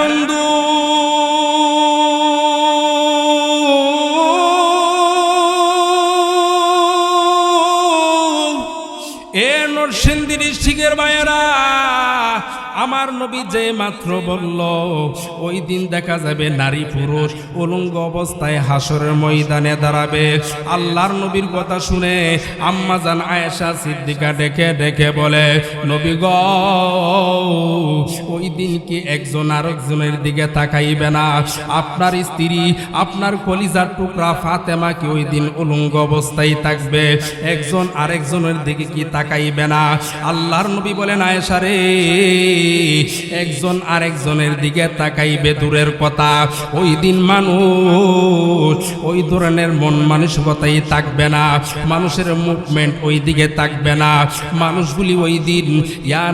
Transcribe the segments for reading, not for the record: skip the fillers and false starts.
বন্ধু এ নরসিংদী ডিস্ট্রিক্টের ভাইয়েরা, আমার নবী যে মাত্র বলল ওই দিন দেখা যাবে নারী পুরুষ উলঙ্গ অবস্থায় হাসরের ময়দানে দাঁড়াবে। আল্লাহর নবীর কথা শুনে আম্মা জান আয়েশা সিদ্দিকা ডেকে ডেকে বলে, নবী গো, ওই দিন কি একজন আরেকজনের দিকে তাকাইবে না? আপনার স্ত্রী, আপনার কলিজার টুকরা ফাতেমা কি ওই দিন উলঙ্গ অবস্থায় থাকবে? একজন আরেকজনের দিকে কি তাকাইবে না? আল্লাহর নবী বলেন, আয়েশা রে, একজন আরেকজনের দিকে তাকাইবে দূরের কথা, ওই দিন মানুষ ওই ধরনের মন মানসিকতাই থাকবে না, মানুষের মুভমেন্ট ওই দিকে থাকবে না। মানুষগুলি ওই দিন ইয়া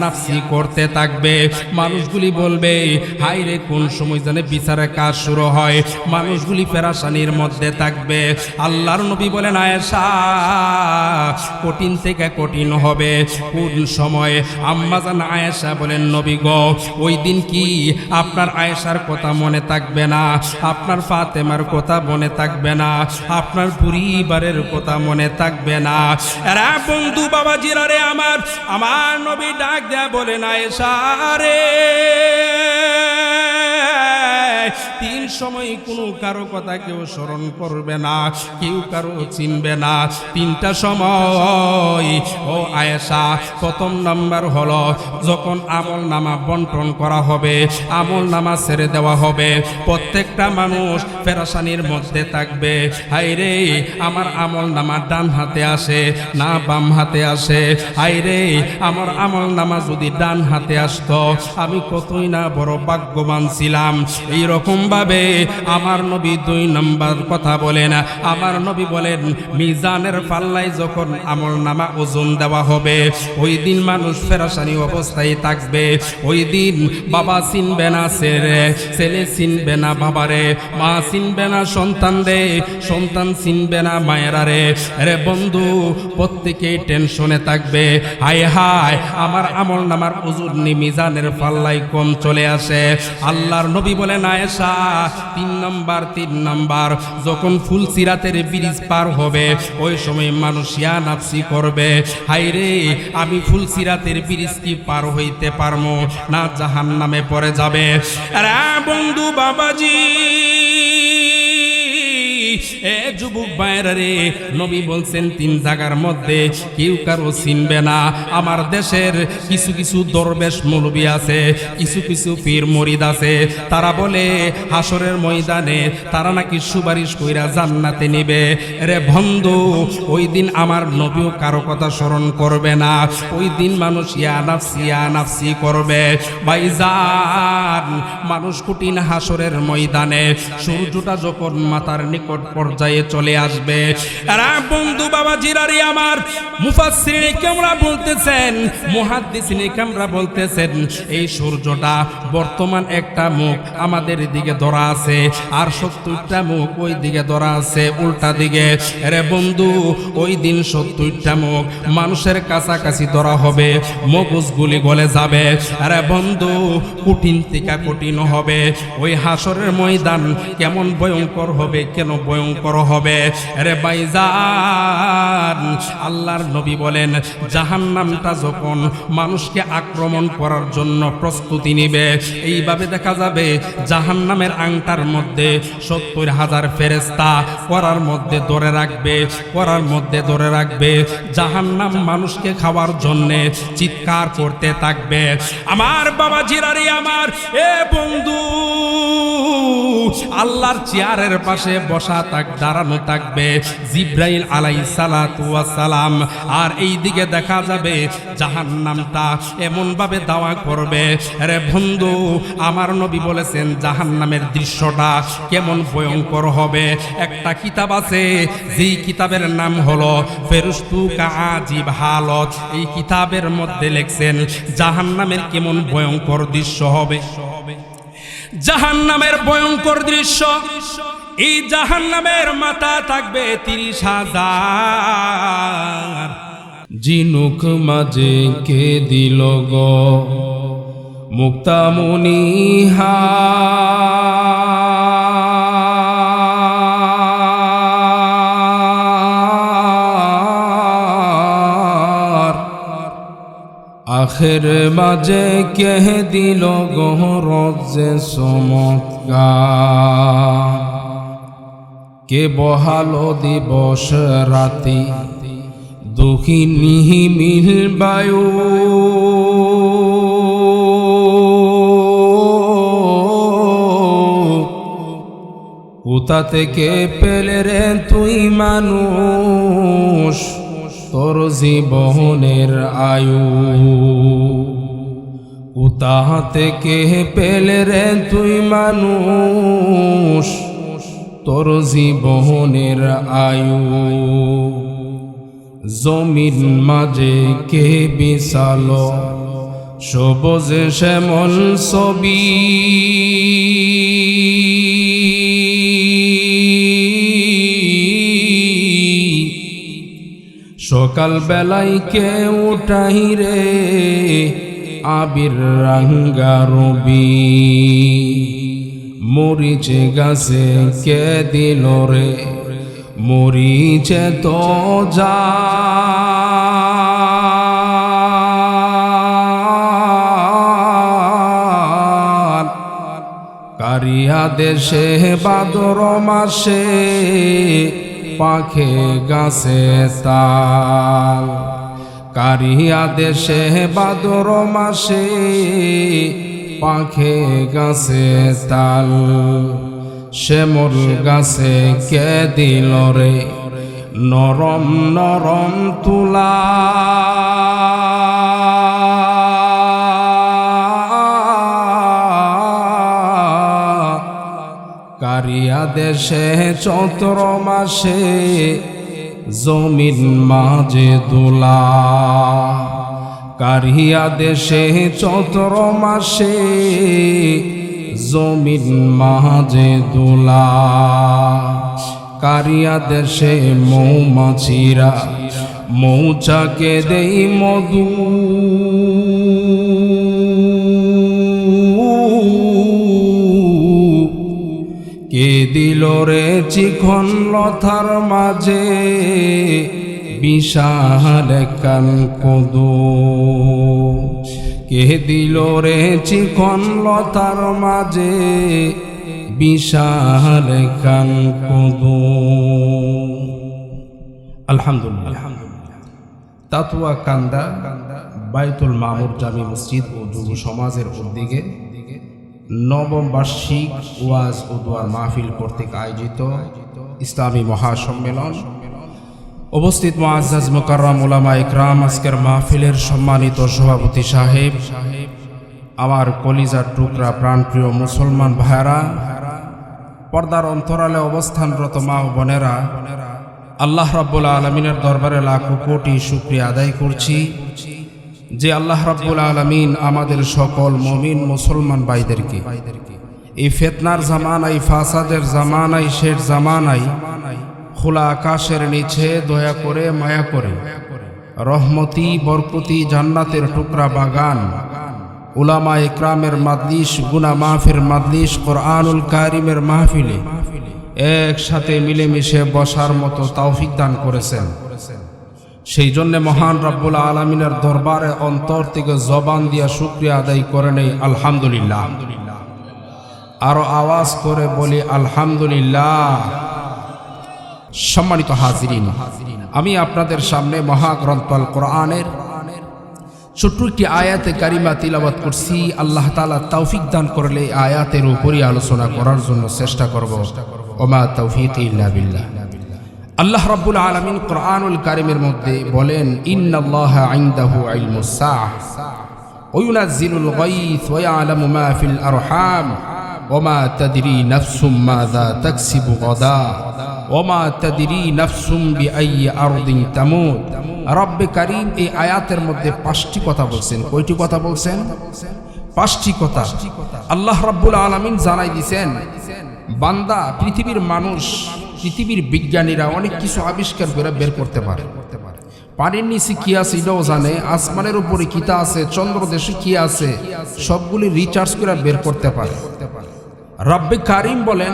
নাফসি করতে থাকবে। মানুষগুলি বলবে, হাই রে, কোন সময় জানে বিচারের কাজ শুরু হয়। মানুষগুলি পেরেশানির মধ্যে থাকবে। আল্লাহর নবী বলেন, আয়েশা, কঠিন থেকে কঠিন হবে। কোন সময়? আম্মা জান আয়েশা বলেন, নবী গো, ওই দিন কি আপনার আয়েশার কথা মনে থাকবে না? আপনার ফাতেমার কথা মনে থাকবে না? আপনার পরিবারের কথা মনে থাকবে না? এরা বন্ধু বাবাজিরা রে, আমার নবী ডাক দেয়া বলেন, আয়েশা রে, তিন সময় কোনো কারো কথা কেউ স্মরণ করবে না, কেউ কারো চিনবে না। তিনটা সময় ও আয়েশা, প্রথম নাম্বার হলো যখন আমল নামা বন্টন করা হবে, আমল নামা ছেড়ে দেওয়া হবে। প্রত্যেকটা মানুষ পেরেশানির মধ্যে থাকবে। হাই রে, আমার আমল নামা ডান হাতে আসে না বাম হাতে আসে? হাই রে, আমার আমল নামা যদি ডান হাতে আসতো, আমি কতই না বড় ভাগ্যবান ছিলাম। এইরকম ভাবে আমার নবী দুই নম্বর কথা বলেন। আমার নবী বলেন, মিজানের পাল্লায় যখন আমল নামা ওজন দেওয়া হবে, ওই দিন মানুষ পেরেশানি অবস্থায় থাকবে। ওই দিন বাবা চিনবে না ছেলে, ছেলে চিনবে না বাবারে, মা চিনবে না সন্তান রে, সন্তান চিনবে না মায়েরা রে। আরে বন্ধু, প্রত্যেকেই টেনশনে থাকবে। হায় হায়, আমার আমল নামার ওজন মিজানের পাল্লায় কম চলে আসে। আল্লাহর নবী বলেন, আয়েশা, তিন নাম্বার যখন ফুলসিরাতের ব্রিজ পার হবে, ওই সময় মানুষ ইয়া নাফসি করবে, হাই রে, আমি ফুলসিরাতের ব্রিজ কি পার হইতে পারবো না জাহান্নামে পড়ে যাবে। আরে বন্ধু বাবাজি, এ যুবক ভাইরা রে, নবী বলছেন তিন জায়গার মধ্যে কেউ কারো চিনবে না। আমার দেশের কিছু কিছু দরবেশ মৌলবী আছে, কিছু কিছু পীর মুরিদ আছে, তারা বলে হাসরের ময়দানে তারা নাকি সুপারিশ কইরা জান্নাতে নিবে। রে বন্ধু, ওই দিন আমার নবীও কারো কথা স্মরণ করবে না। ওই দিন মানুষ ইয়া নাফসি করবে। ভাইজান, মানুষ কঠিন হাসরের ময়দানে সূর্যটা যখন মাথার নিকট পর্যায়ে চলে আসবে, এরা বন্ধু বাবাজিরা রে, আমার মুফাসসিরিনে কেরামরা বলতেছেন, মুহাদ্দিসিনে কেরামরা বলতেছেন, এই সূর্যটা বর্তমান একটা মুখ আমাদের দিকে ধরা আছে, আর ৭০টা মুখ ওই দিকে ধরা আছে উল্টা দিকে। আরে বন্ধু, ওই দিন ৭০টা মুখ মানুষের কাছাকাছি ধরা হবে, মগজগুলি গলে যাবে। আরে বন্ধু, কঠিন থেকে কঠিন হবে। ওই হাসরের ময়দান কেমন ভয়ঙ্কর হবে, কেন ভয়ঙ্কর হবে? আরে ভাইজান, আল্লাহর নবী বলেন, জাহান্নামটা যখন মানুষকে আক্রমণ করার জন্য প্রস্তুতি নিবে, এইভাবে দেখা যাবে জাহান্নামের আংটার মধ্যে ৭০,০০০ ফেরেশতা করার মধ্যে ধরে রাখবে। জাহান্নাম মানুষকে খাওয়ার জন্য চিৎকার করতে থাকবে। আমার বাবাজিরা রে, আমার এ বন্ধু, আল্লাহর চেয়ারের পাশে বসা দাঁড়ানো থাকবে জিব্রাইল আলাইহিস সালাতু ওয়াস সালাম। আর এই দিকে দেখা যাবে জাহান্নামটা এমন ভাবে দাওয়া করবে। আরে বন্ধু, আমার নবী বলেছেন জাহান্নামের দৃশ্যটা কেমন ভয়ঙ্কর হবে। একটা কিতাব আছে, যেই কিতাবের নাম হলো ফেরুস্তুকা আজিব হালত। এই কিতাবের মধ্যে লেখছেন জাহান্নামের কেমন ভয়ঙ্কর দৃশ্য হবে। জাহান্নামের ভয়ঙ্কর দৃশ্য, এই জাহান্নামের মাথা থাকবে ৩০,০০০। জিনুক মাঝে কে দিল গো, মুক্তামুনিহার আখের মাঝে কে দিল গহরত যে চমৎকার, কে বহালো দিবস রাতি দুঃখিনী মিল বায়ু, কোথা থেকে পেলে রে তুই মানুষ তোর জীবনের আয়ু, কোথা থেকে পেলে রে তুই মানুষ তোর জীবনের আয়ু, জমিন মাঝে কে বিছালো সবুজ শ্যামল ছবি, সকাল বেলায় কে উঠাই রে আবির রাঙ্গা রবি, মরিচে গাছে কে দিল রে মরিচে তো যা, কারিয়া দেশে ভাদ্র মাসে পাখে গাছে তাল, কারিয়া দেশে ভাদ্র মাসে পাখে গাছে তাল, শ্যামল গাছে কে দিল রে নরম নরম তুলা, কারিয়া দেশে চৈত্র মাসে জমিন মাঝে দোলা, কারিয়া দেশে চৈত্র মাসে জমিন মাঝে দোলা, কারিয়া দেশে মৌমাছিরা মৌচাকে দেই মধু, কে দিল রে চিকন লতার মাঝে বিশাল কান কদু, কে দিল রে চিকন লতার মাঝে বিশাল কান কদু। আলহামদুলিল্লাহ। তাতুয়া কান্দা বাইতুল মামুর জামি মসজিদ ও যুব সমাজের উদ্যোগে নবম বার্ষিক ওয়াজ ও দোয়ার মাহফিল কর্তৃক আয়োজিত ইসলামী মহাসম্মেলন, উপস্থিত মুআজ্জাজ মুকাররম উলামা ইকরাম, আজকের মাহফিলের সম্মানিত সভাপতি সাহেব, আমার কলিজার টুকরা প্রাণপ্রিয় মুসলমান ভাইরা, পর্দার অন্তরালে অবস্থানরত মা ও বোনেরা, আল্লাহ রাব্বুল আলামিনের দরবারে লাখো কোটি শুকরিয়া আদায় করছি যে আল্লাহ রাব্বুল আলামিন আমাদের সকল মুমিন মুসলমান ভাইদেরকে এই ফিতনার জামানায়, ফাসাদের জামানায়, শের জামানায় খোলা আকাশের নিচে দয়া করে মায়া করে রহমতি বরকতি জান্নাতের টুকরা বাগান, উলামা ইকরামের মাজলিস, গুনাহ মাফের মাজলিস, কোরআনুল কারীমের মাহফিলে একসাথে মিলেমিশে বসার মতো তৌফিক দান করেছেন। সেই জন্য মহান রব্বুল আলামিনের দরবারে অন্তর থেকে জবান দিয়া শুকরিয়া আদায় করে নেই আলহামদুলিল্লাহ। আরো আওয়াজ করে বলি আলহামদুলিল্লাহ। সম্মানিত হাজিরিন, আমি আপনাদের সামনে মহাগ্রন্থ আল কোরআনের ছোট্ট একটি আয়াতে কারিমা তিলাওয়াত করছি। আল্লাহ তাআলা তৌফিক দান করলে আয়াতের উপরই আলোচনা করার জন্য চেষ্টা করব। ওমা তৌফিক ইল্লা বিল্লাহ। আল্লাহ রাব্বুল আলামিন কোরআনুল কারীমের মধ্যে বলেন, ইন্নাল্লাহা ইনদাহু ইলমুস সাআহ ওয়া ইউনাজ্জিলুল গায়থ ওয়া ইয়ালামু মা ফিল আরহাম ওয়া মা তাদরি নাফসুম মাযা তাকসিবু গাদা ওয়া মা তাদরি নাফসুম বিআইয়ি আরদিন তামুত। রব্বে কারীম এই আয়াতের মধ্যে 5টি কথা বলছেন। কয়টি কথা বলছেন? 5টি কথা। আল্লাহ রাব্বুল আলামিন জানাই দিয়েছেন, বান্দা, পৃথিবীর মানুষ, পৃথিবীর বিজ্ঞানীরা অনেক কিছু আবিষ্কার করে বের করতে পারে, পানির নিচে কি আছে এটাও জানে, আসমানের উপরে কিতা আছে, চন্দ্রদেশে কি আছে, সবগুলি রিচার্জ করে বের করতে পারে। রব্বে কারিম বলেন,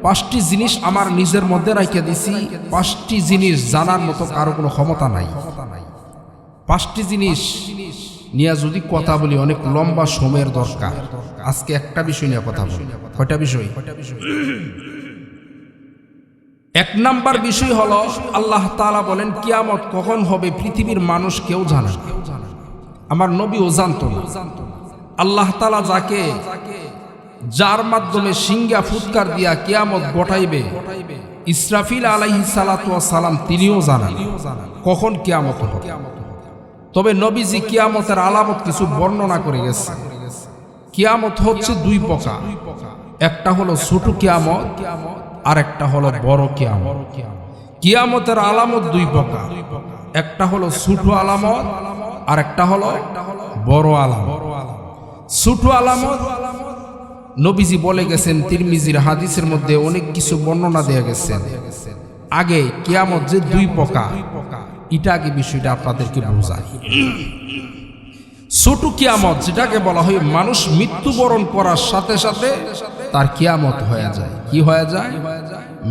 5টি জিনিস আমার নিজের মধ্যে রাখিয়ে দিছি, 5টি জিনিস জানার মতো কারো কোনো ক্ষমতা নাই। 5টি জিনিস নিয়ে যদি কথা বলি অনেক লম্বা সময়ের দরকার। আজকে একটা বিষয় নিয়ে কথা বলি। কয়টা বিষয়? 1 নাম্বার বিষয় হলো, আল্লাহ তাআলা বলেন কিয়ামত কখন হবে পৃথিবীর মানুষ কেউ জানে না, আমার নবীও জানতো না। আল্লাহ তাআলা যার মাধ্যমে সিংহা ফুৎকার দিয়া কিয়ামত ঘটাইবে, ইসরাফিল আলাইহিস সালাতু ওয়াস সালাম, তিনিও জানেন কখন কিয়ামত হবে। তবে নবীজি কিয়ামতের আলামত কিছু বর্ণনা করে গেছে। কিয়ামত হচ্ছে 2 প্রকার, একটা হলো ছোট কিয়ামত আর একটা হলো বড় কিয়ামত। কিয়ামতের আলামত 2 প্রকার, একটা হলো ছোট আলামত আর একটা হলো বড় আলামত। ছোট আলামত নবীজি বলে গেছেন, তিরমিজির হাদিসের মধ্যে অনেক কিছু বর্ণনা দেয়া গেছে। আগে কিয়ামত যে 2 প্রকার, এটা আগে বিষয়টা আপনাদেরকে বোঝাই। ছোট কিয়ামত যেটাকে বলা হয়, মানুষ মৃত্যুবরণ করার সাথে সাথে তার কিয়ামত হয়ে যায়। কি হয়ে যায়?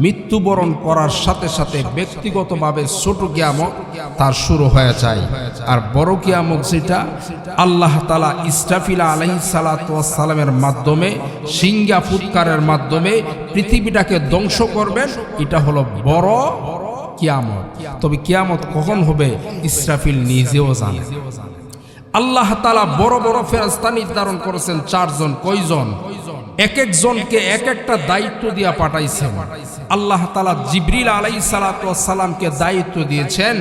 মৃত্যুবরণ করার সাথে সাথে ব্যক্তিগতভাবে ছোট কিয়ামত তার শুরু হয়ে যায়। আর বড় কিয়ামত যেটা আল্লাহ তাআলা ইসরাফিল আলাইহিস সালাতু ওয়াস সালামের মাধ্যমে সিংহা ফুৎকারের মাধ্যমে পৃথিবীটাকে ধ্বংস করবেন, এটা হলো বড় কিয়ামত। তবে কিয়ামত কখন হবে ইসরাফিল নিজেও জানে। আল্লাহ তাআলা বড় বড় ফেরেশতা নির্ধারণ করেছেন 4 জন। কয়জন? এক একজনকে এক একটা দায়িত্ব দিয়া পাঠাইছেন। আল্লাহ তাআলা জিবরিল আলাইহিস সালাতু ওয়াস সালামকে দায়িত্ব দিয়েছেন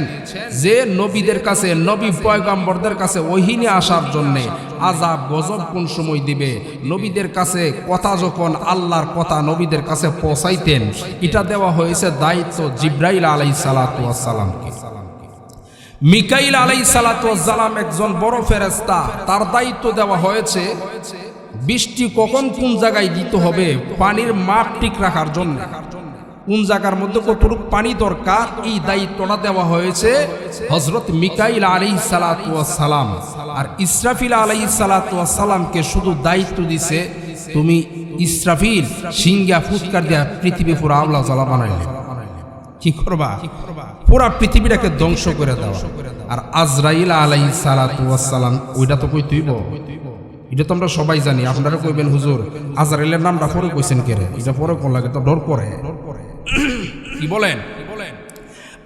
যে নবীদের কাছে, নবী পয়গম্বরদের কাছে ওহী নিয়ে আসার জন্য। আযাব গজব কোন সময় দিবে, নবীদের কাছে কথা যখন আল্লাহর কথা নবীদের কাছে পৌঁছাইতেন, এটা দেওয়া হয়েছে দায়িত্ব জিবরাইল আলাইহিস সালাতু ওয়াস সালামকে। মিকাইল আলাইহিস সালাতু ওয়াস সালাম একজন বড় ফেরেশতা, তার দায়িত্ব দেওয়া হয়েছে বৃষ্টি কখন কোন জায়গায় দিতে হবে, পানির মাপ ঠিক রাখার জন্য, কোন জায়গার মধ্যে কতটুকু পানি দরকার, এই দায়িত্বটা দেওয়া হয়েছে হযরত মিকাইল আলাইহিস সালাতু ওয়াস সালাম। আর ইসরাফিল আলাইহিস সালাতু ওয়াস সালামকে শুধু দায়িত্ব দিছে, তুমি ইসরাফিল সিংহা ফুৎকার দিয়া পৃথিবী পুরো আওলা জ্বালা বানাইলে কি করবা? পুরা পৃথিবীটাকে ধ্বংস করে দাও। আর আজরাইল আলাইহিস সালাতু ওয়াস সালাম, ওইটা তো কই তুইব, এটা তো আমরা সবাই জানি। আপনারা কইবেন হুজুর আজরাইলের নামটা পরে কইছেন কে রে? এটা পরে কোন লাগে তো ডর করে। কি বলেন?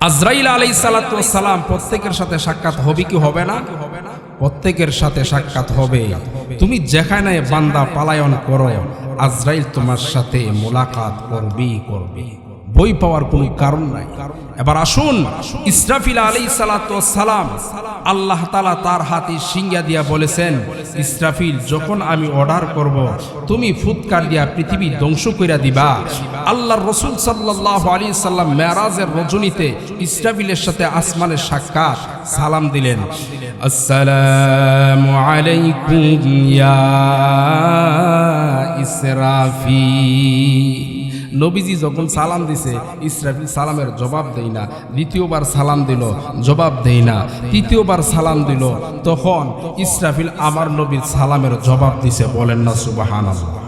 আজরাইল আলাইহিস সালাতু ওয়াস সালাম প্রত্যেকের সাথে সাক্ষাৎ হবে কি হবে না? প্রত্যেকের সাথে সাক্ষাৎ হবে। তুমি যেখানে বান্দা পালায়ন করো, আজরাইল তোমার সাথে মোলাকাত করবে, বই পাওয়ার কোনো কারণ নাই। এবার আসুন, ইসরাফিল আলাইহিস সালাতু ওয়াস সালাম, আল্লাহ তাআলা তার হাতে সিংহা দিয়া বলেছেন, ইসরাফিল যখন আমি অর্ডার করব তুমি ফুৎকার দিয়া পৃথিবী ধ্বংস কইরা দিবা। আল্লাহর রাসূল সাল্লাল্লাহু আলাইহি সাল্লাম মেরাজের রজনীতে ইসরাফিলের সাথে আসমানের সাক্ষাৎ, সালাম দিলেন, আসসালামু আলাইকুম ইয়া ইসরাফিল। নবীজি যখন সালাম দিছে, ইসরাফিল সালামের জবাব দেই না। দ্বিতীয়বার সালাম দিল, জবাব দেই না। তৃতীয়বার সালাম দিল, তখন ইসরাফিল আমার নবীর সালামের জবাব দিছে। বলেন না সুবহানাল্লাহ।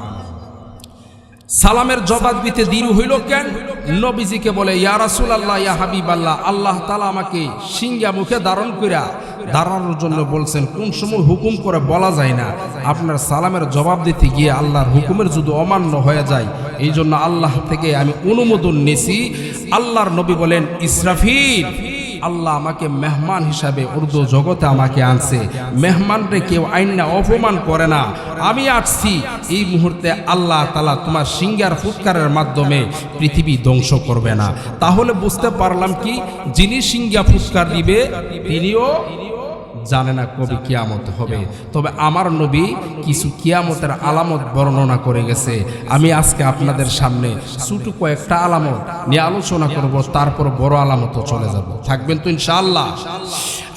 সালামের জবাব দিতে দেরি হইল কেন? নবীজিকে বলে, ইয়া রাসূলুল্লাহ, ইয়া হাবিবাল্লাহ, আল্লাহ তাআলা আমাকে সিংহা মুখে ধারণ কইরা দাঁড়ানোর জন্য বলছেন, কোন সময় হুকুম করে বলা যায় না। আপনার সালামের জবাব দিতে গিয়ে আল্লাহর হুকুমের যদি অমান্য হয়ে যায়, এই জন্য আল্লাহ থেকে আমি অনুমোদন নিয়েছি। আল্লাহর নবী বলেন, ইসরাফিল, আল্লাহ আমাকে মেহমান হিসাবে উর্দু জগতে আমাকে আনছে। মেহমানরে কেউ আইনা অপমান করে না। আমি আসছি এই মুহূর্তে, আল্লাহ তাআলা তোমার সিংহার ফুৎকারের মাধ্যমে পৃথিবী ধ্বংস করবে না। তাহলে বুঝতে পারলাম কি, যিনি সিংহা ফুৎকার দিবে তিনিও জানে না কবে কিয়ামত হবে। তবে আমার নবী কিছু কিয়ামতের আলামত বর্ণনা করে গেছে। আমি আজকে আপনাদের সামনে ছোট কয়েকটা আলামত নিয়ে আলোচনা করব, তারপর বড় আলামত চলে যাব। থাকবেন তো ইনশাআল্লাহ?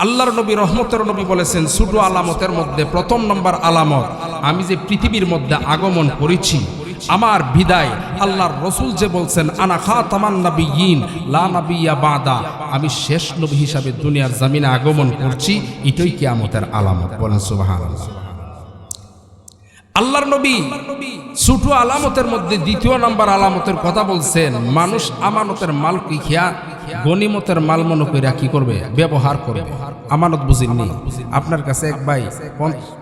আল্লাহর নবী রহমতের নবী বলেছেন, ছোট আলামতের মধ্যে প্রথম নম্বর আলামত, আমি যে পৃথিবীর মধ্যে আগমন করেছি, আমার বিদায় আল্লাহর রসুল যে বলছেন আনা খাতামান নাবিয়্যিন লা নাবিয়্যা বাদা, আমি শেষ নবী হিসাবে দুনিয়ার জমিনে আগমন করছি, এটাই কিয়ামতের আলামত। বলেন সুবহানাল্লাহ। আল্লাহর নবী ছোট আলামতের মধ্যে দ্বিতীয় নাম্বার আলামতের কথা বলছেন, মানুষ আমানতের মাল কি খেয়া গনিমতের মাল মনে কইরা কি করবে, ব্যবহার করবে। আমানত বুঝিনি, আপনার কাছে এক ভাই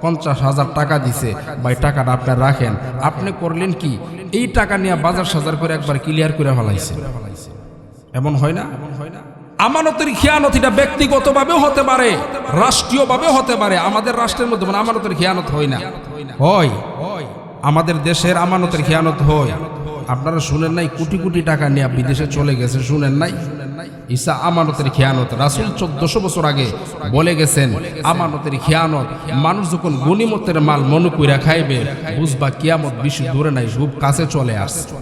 50,000 টাকা দিছে, ভাই টাকাটা আপনার রাখেন, আপনি করলেন কি এই টাকা নিয়ে বাজার সাজার করে একবার ক্লিয়ার করে ফেলাইছে, এমন হয় না? আমানতের খেয়ানত এটা ব্যক্তিগতভাবেও হতে পারে, রাষ্ট্রীয়ভাবেও হতে পারে। আমাদের রাষ্ট্রের মধ্যে মানে আমানতের খেয়ানত হয় না, হয় আমাদের দেশের আমানতের খেয়ানত হয়। আপনারা শুনেন নাই কোটি কোটি টাকা নিয়ে বিদেশে চলে গেছে, শুনেন নাই? ঈসা আমানতের খেয়ানত, রাসূল 1400 বছর আগে বলে গেছেন আমানতের খেয়ানত। মানুষ যখন গনিমতের মাল মনে কইরা খাইবে, বুঝবা কিয়ামত বেশি দূরে নাই, খুব কাছে চলে আসছে।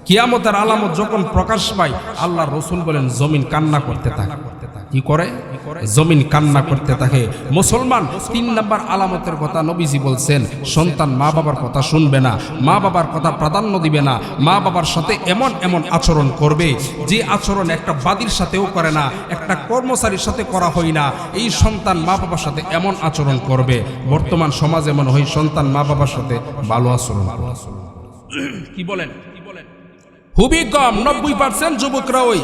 কিয়ামতের আলামত যখন প্রকাশ পায়, আল্লাহর রাসূল বলেন জমিন কান্না করতে থাকে। কি করে? জমিন কান্না করতে থাকে। মুসলমান 3 নাম্বার আলামতের কথা নবীজি বলছেন, সন্তান মা বাবার কথা শুনবে না, মা বাবার কথা প্রাধান্য দিবে না, মা বাবার সাথে এমন এমন আচরণ করবে যে আচরণ একটা বাদীর সাথেও করে না, একটা কর্মচারীর সাথে করা হয় না। এই সন্তান মা বাবার সাথে এমন আচরণ করবে। বর্তমান সমাজ এমন হয়, সন্তান মা বাবার সাথে ভালো আচরণ করে। কি বলেন? খুবই কম, 90% যুবকরা ওই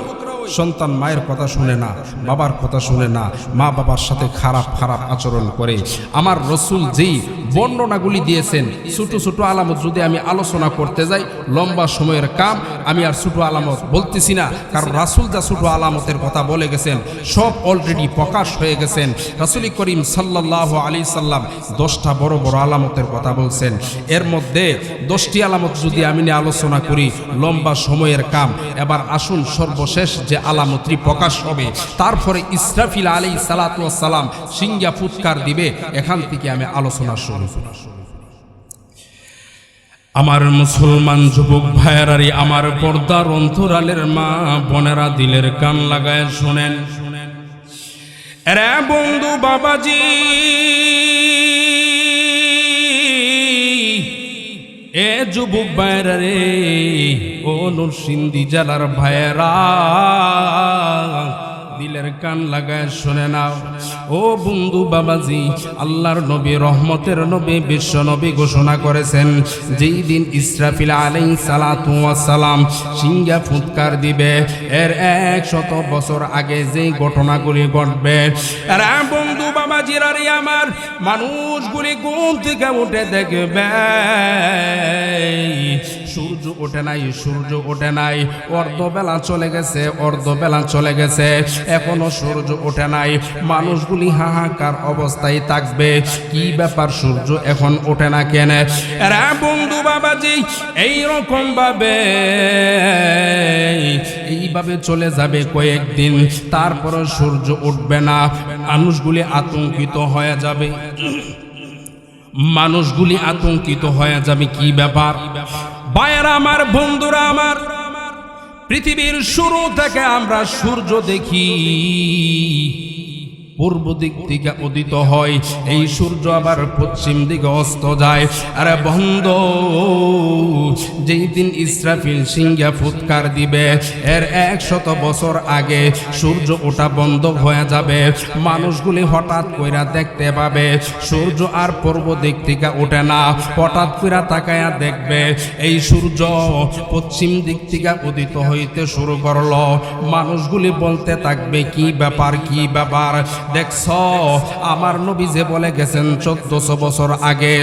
সন্তান মায়ের কথা শুনে না, বাবার কথা শুনে না, মা বাবার সাথে খারাপ খারাপ আচরণ করে। আমার রসুল যেই বর্ণনাগুলি দিয়েছেন, ছোট ছোট আলামত যদি আমি আলোচনা করতে যাই লম্বা সময়ের কাম, আমি আর ছোট আলামত বলতেছি না, কারণ রাসূল যা ছোট আলামতের কথা বলে গেছেন সব অলরেডি প্রকাশ হয়ে গেছেন। রাসূল করিম সাল্লাল্লাহু আলাইহি সাল্লাম 10টা বড় বড় আলামতের কথা বলছেন। এর মধ্যে 10টি আলামত যদি আমি নিয়ে আলোচনা করি লম্বা সময়ের কাম। এবার আসুন সর্বশেষ যে আলামতটি প্রকাশ হবে, তারপরে ইসরাফিল আলাইহিস সালাতু ওয়াস সালাম সিংহা ফুৎকার দিবে, এখান থেকে আমি আলোচনা শুরু করি। আমার মুসলমান যুবক ভাইয়েরারি, আমার পর্দার অন্তরালের মা বোনেরা, দিলের কান লাগায় শুনেন। রে বন্ধু বাবাজি, এ যুবক ভাইয়েরা রে, ও নরসিংদী জেলার ভাইয়েরা, দিলের কান লাগায় শুনে নাও। ও বন্ধু বাবাজি, আল্লাহর নবী, রহমতের নবী, বিশ্ব নবী ঘোষণা করেছেন, যেই দিন ইসরাফিল আলাইহিস সালাতু ওয়াস সালাম সিংহা ফুৎকার দিবে, এর 100 বছর আগে যেই ঘটনাগুলি ঘটবে, আরে বন্ধু বাবাজিরা রে আমার, মানুষগুলি ঘুম থেকে উঠে দেখবে সূর্য ওঠে নাই, সূর্য ওঠে নাই, অর্ধবেলা চলে গেছে, অর্ধবেলা চলে গেছে, এখনো সূর্য ওঠে নাই। মানুষগুলি হাহাকার অবস্থায় থাকবে, কি ব্যাপার সূর্য এখন ওঠে না কেন? রে বন্ধু বাবাজি, এইরকম ভাবে এইভাবে চলে যাবে কয়েকদিন, তারপর সূর্য উঠবে না। মানুষগুলি আতঙ্কিত হয়ে যাবে, মানুষগুলি আতঙ্কিত হয়ে যাবে, কি ব্যাপার? ভাইয়েরা আমার, বন্ধুরা আমার, পৃথিবীর শুরু থেকে আমরা সূর্য দেখি পূর্ব দিক থেকে উদিত হয়, এই সূর্য আবার পশ্চিম দিকে অস্ত যায়। আরে বন্ধু, যেই দিন ইসরাফিল সিংহা ফুৎকার দিবে, এর 100 বছর আগে সূর্য ওঠা বন্ধ হয়ে যাবে। মানুষগুলি হঠাৎ কইরা দেখতে পাবে সূর্য আর পূর্ব দিক থেকে ওঠে না, হঠাৎ কইরা তাকায়া দেখবে এই সূর্য পশ্চিম দিক থেকে উদিত হইতে শুরু করলো। মানুষগুলি বলতে থাকবে, কি ব্যাপার, কি ব্যাপার? দেখছ, আমার নবী যে বলে গেছেন 1400 বছর আগে,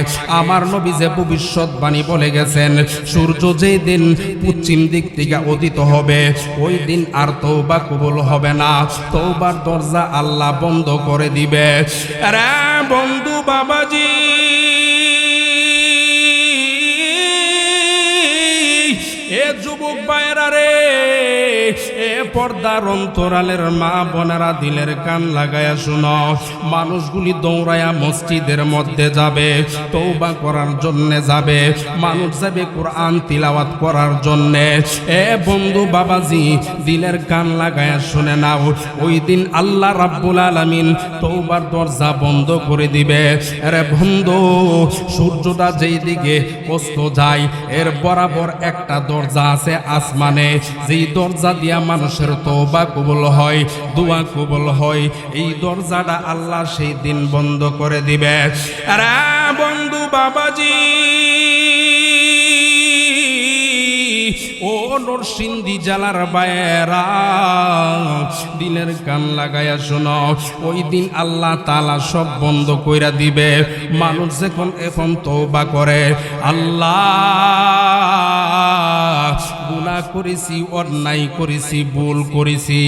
আমার নবী যে ভবিষ্যৎবাণী বলে গেছেন সূর্য যেই দিন পশ্চিম দিক থেকে উদিত হবে, ওই দিন আর তওবা কবুল হবে না, তওবার দরজা আল্লাহ বন্ধ করে দিবে। আরে বন্ধু বাবাজি, এ যুবক ভাইয়েরা রে, এ পর্দার অন্তরালের মা বোনেরা দিলের কান লাগায়া শুনো, মানুষগুলি দৌড়ায়া মসজিদের মধ্যে যাবে, তওবা করার জন্য যাবে, মানুষ যাবে কোরআন তিলাওয়াত করার জন্য। এ বন্ধু বাবাজি দিলের কান লাগায়া শুনে নাও, ওই দিন আল্লাহ রাব্বুল আলামিন তওবার দরজা বন্ধ করে দিবে। আরে বন্ধু, সূর্যটা যেই দিকে অস্ত যায় এর বরাবর একটা দরজা আছে আসমানে, যেই দরজা দিয়া মানুষের তওবা কবুল হয়, দোয়া কবুল হয়, এই দরজাটা আল্লাহ সেই দিন বন্ধ করে দিবে। আরে বন্ধু বাবাজি ও নরসিংদী জেলার বায়েরা দিলের কান লাগায়া শোনো, ওই দিন আল্লাহ তাআলা সব বন্ধ কইরা দিবে। মানুষ যখন এখন তওবা করে, আল্লাহ গুনাহ করেছি, অন্যায় করেছি, ভুল করেছি,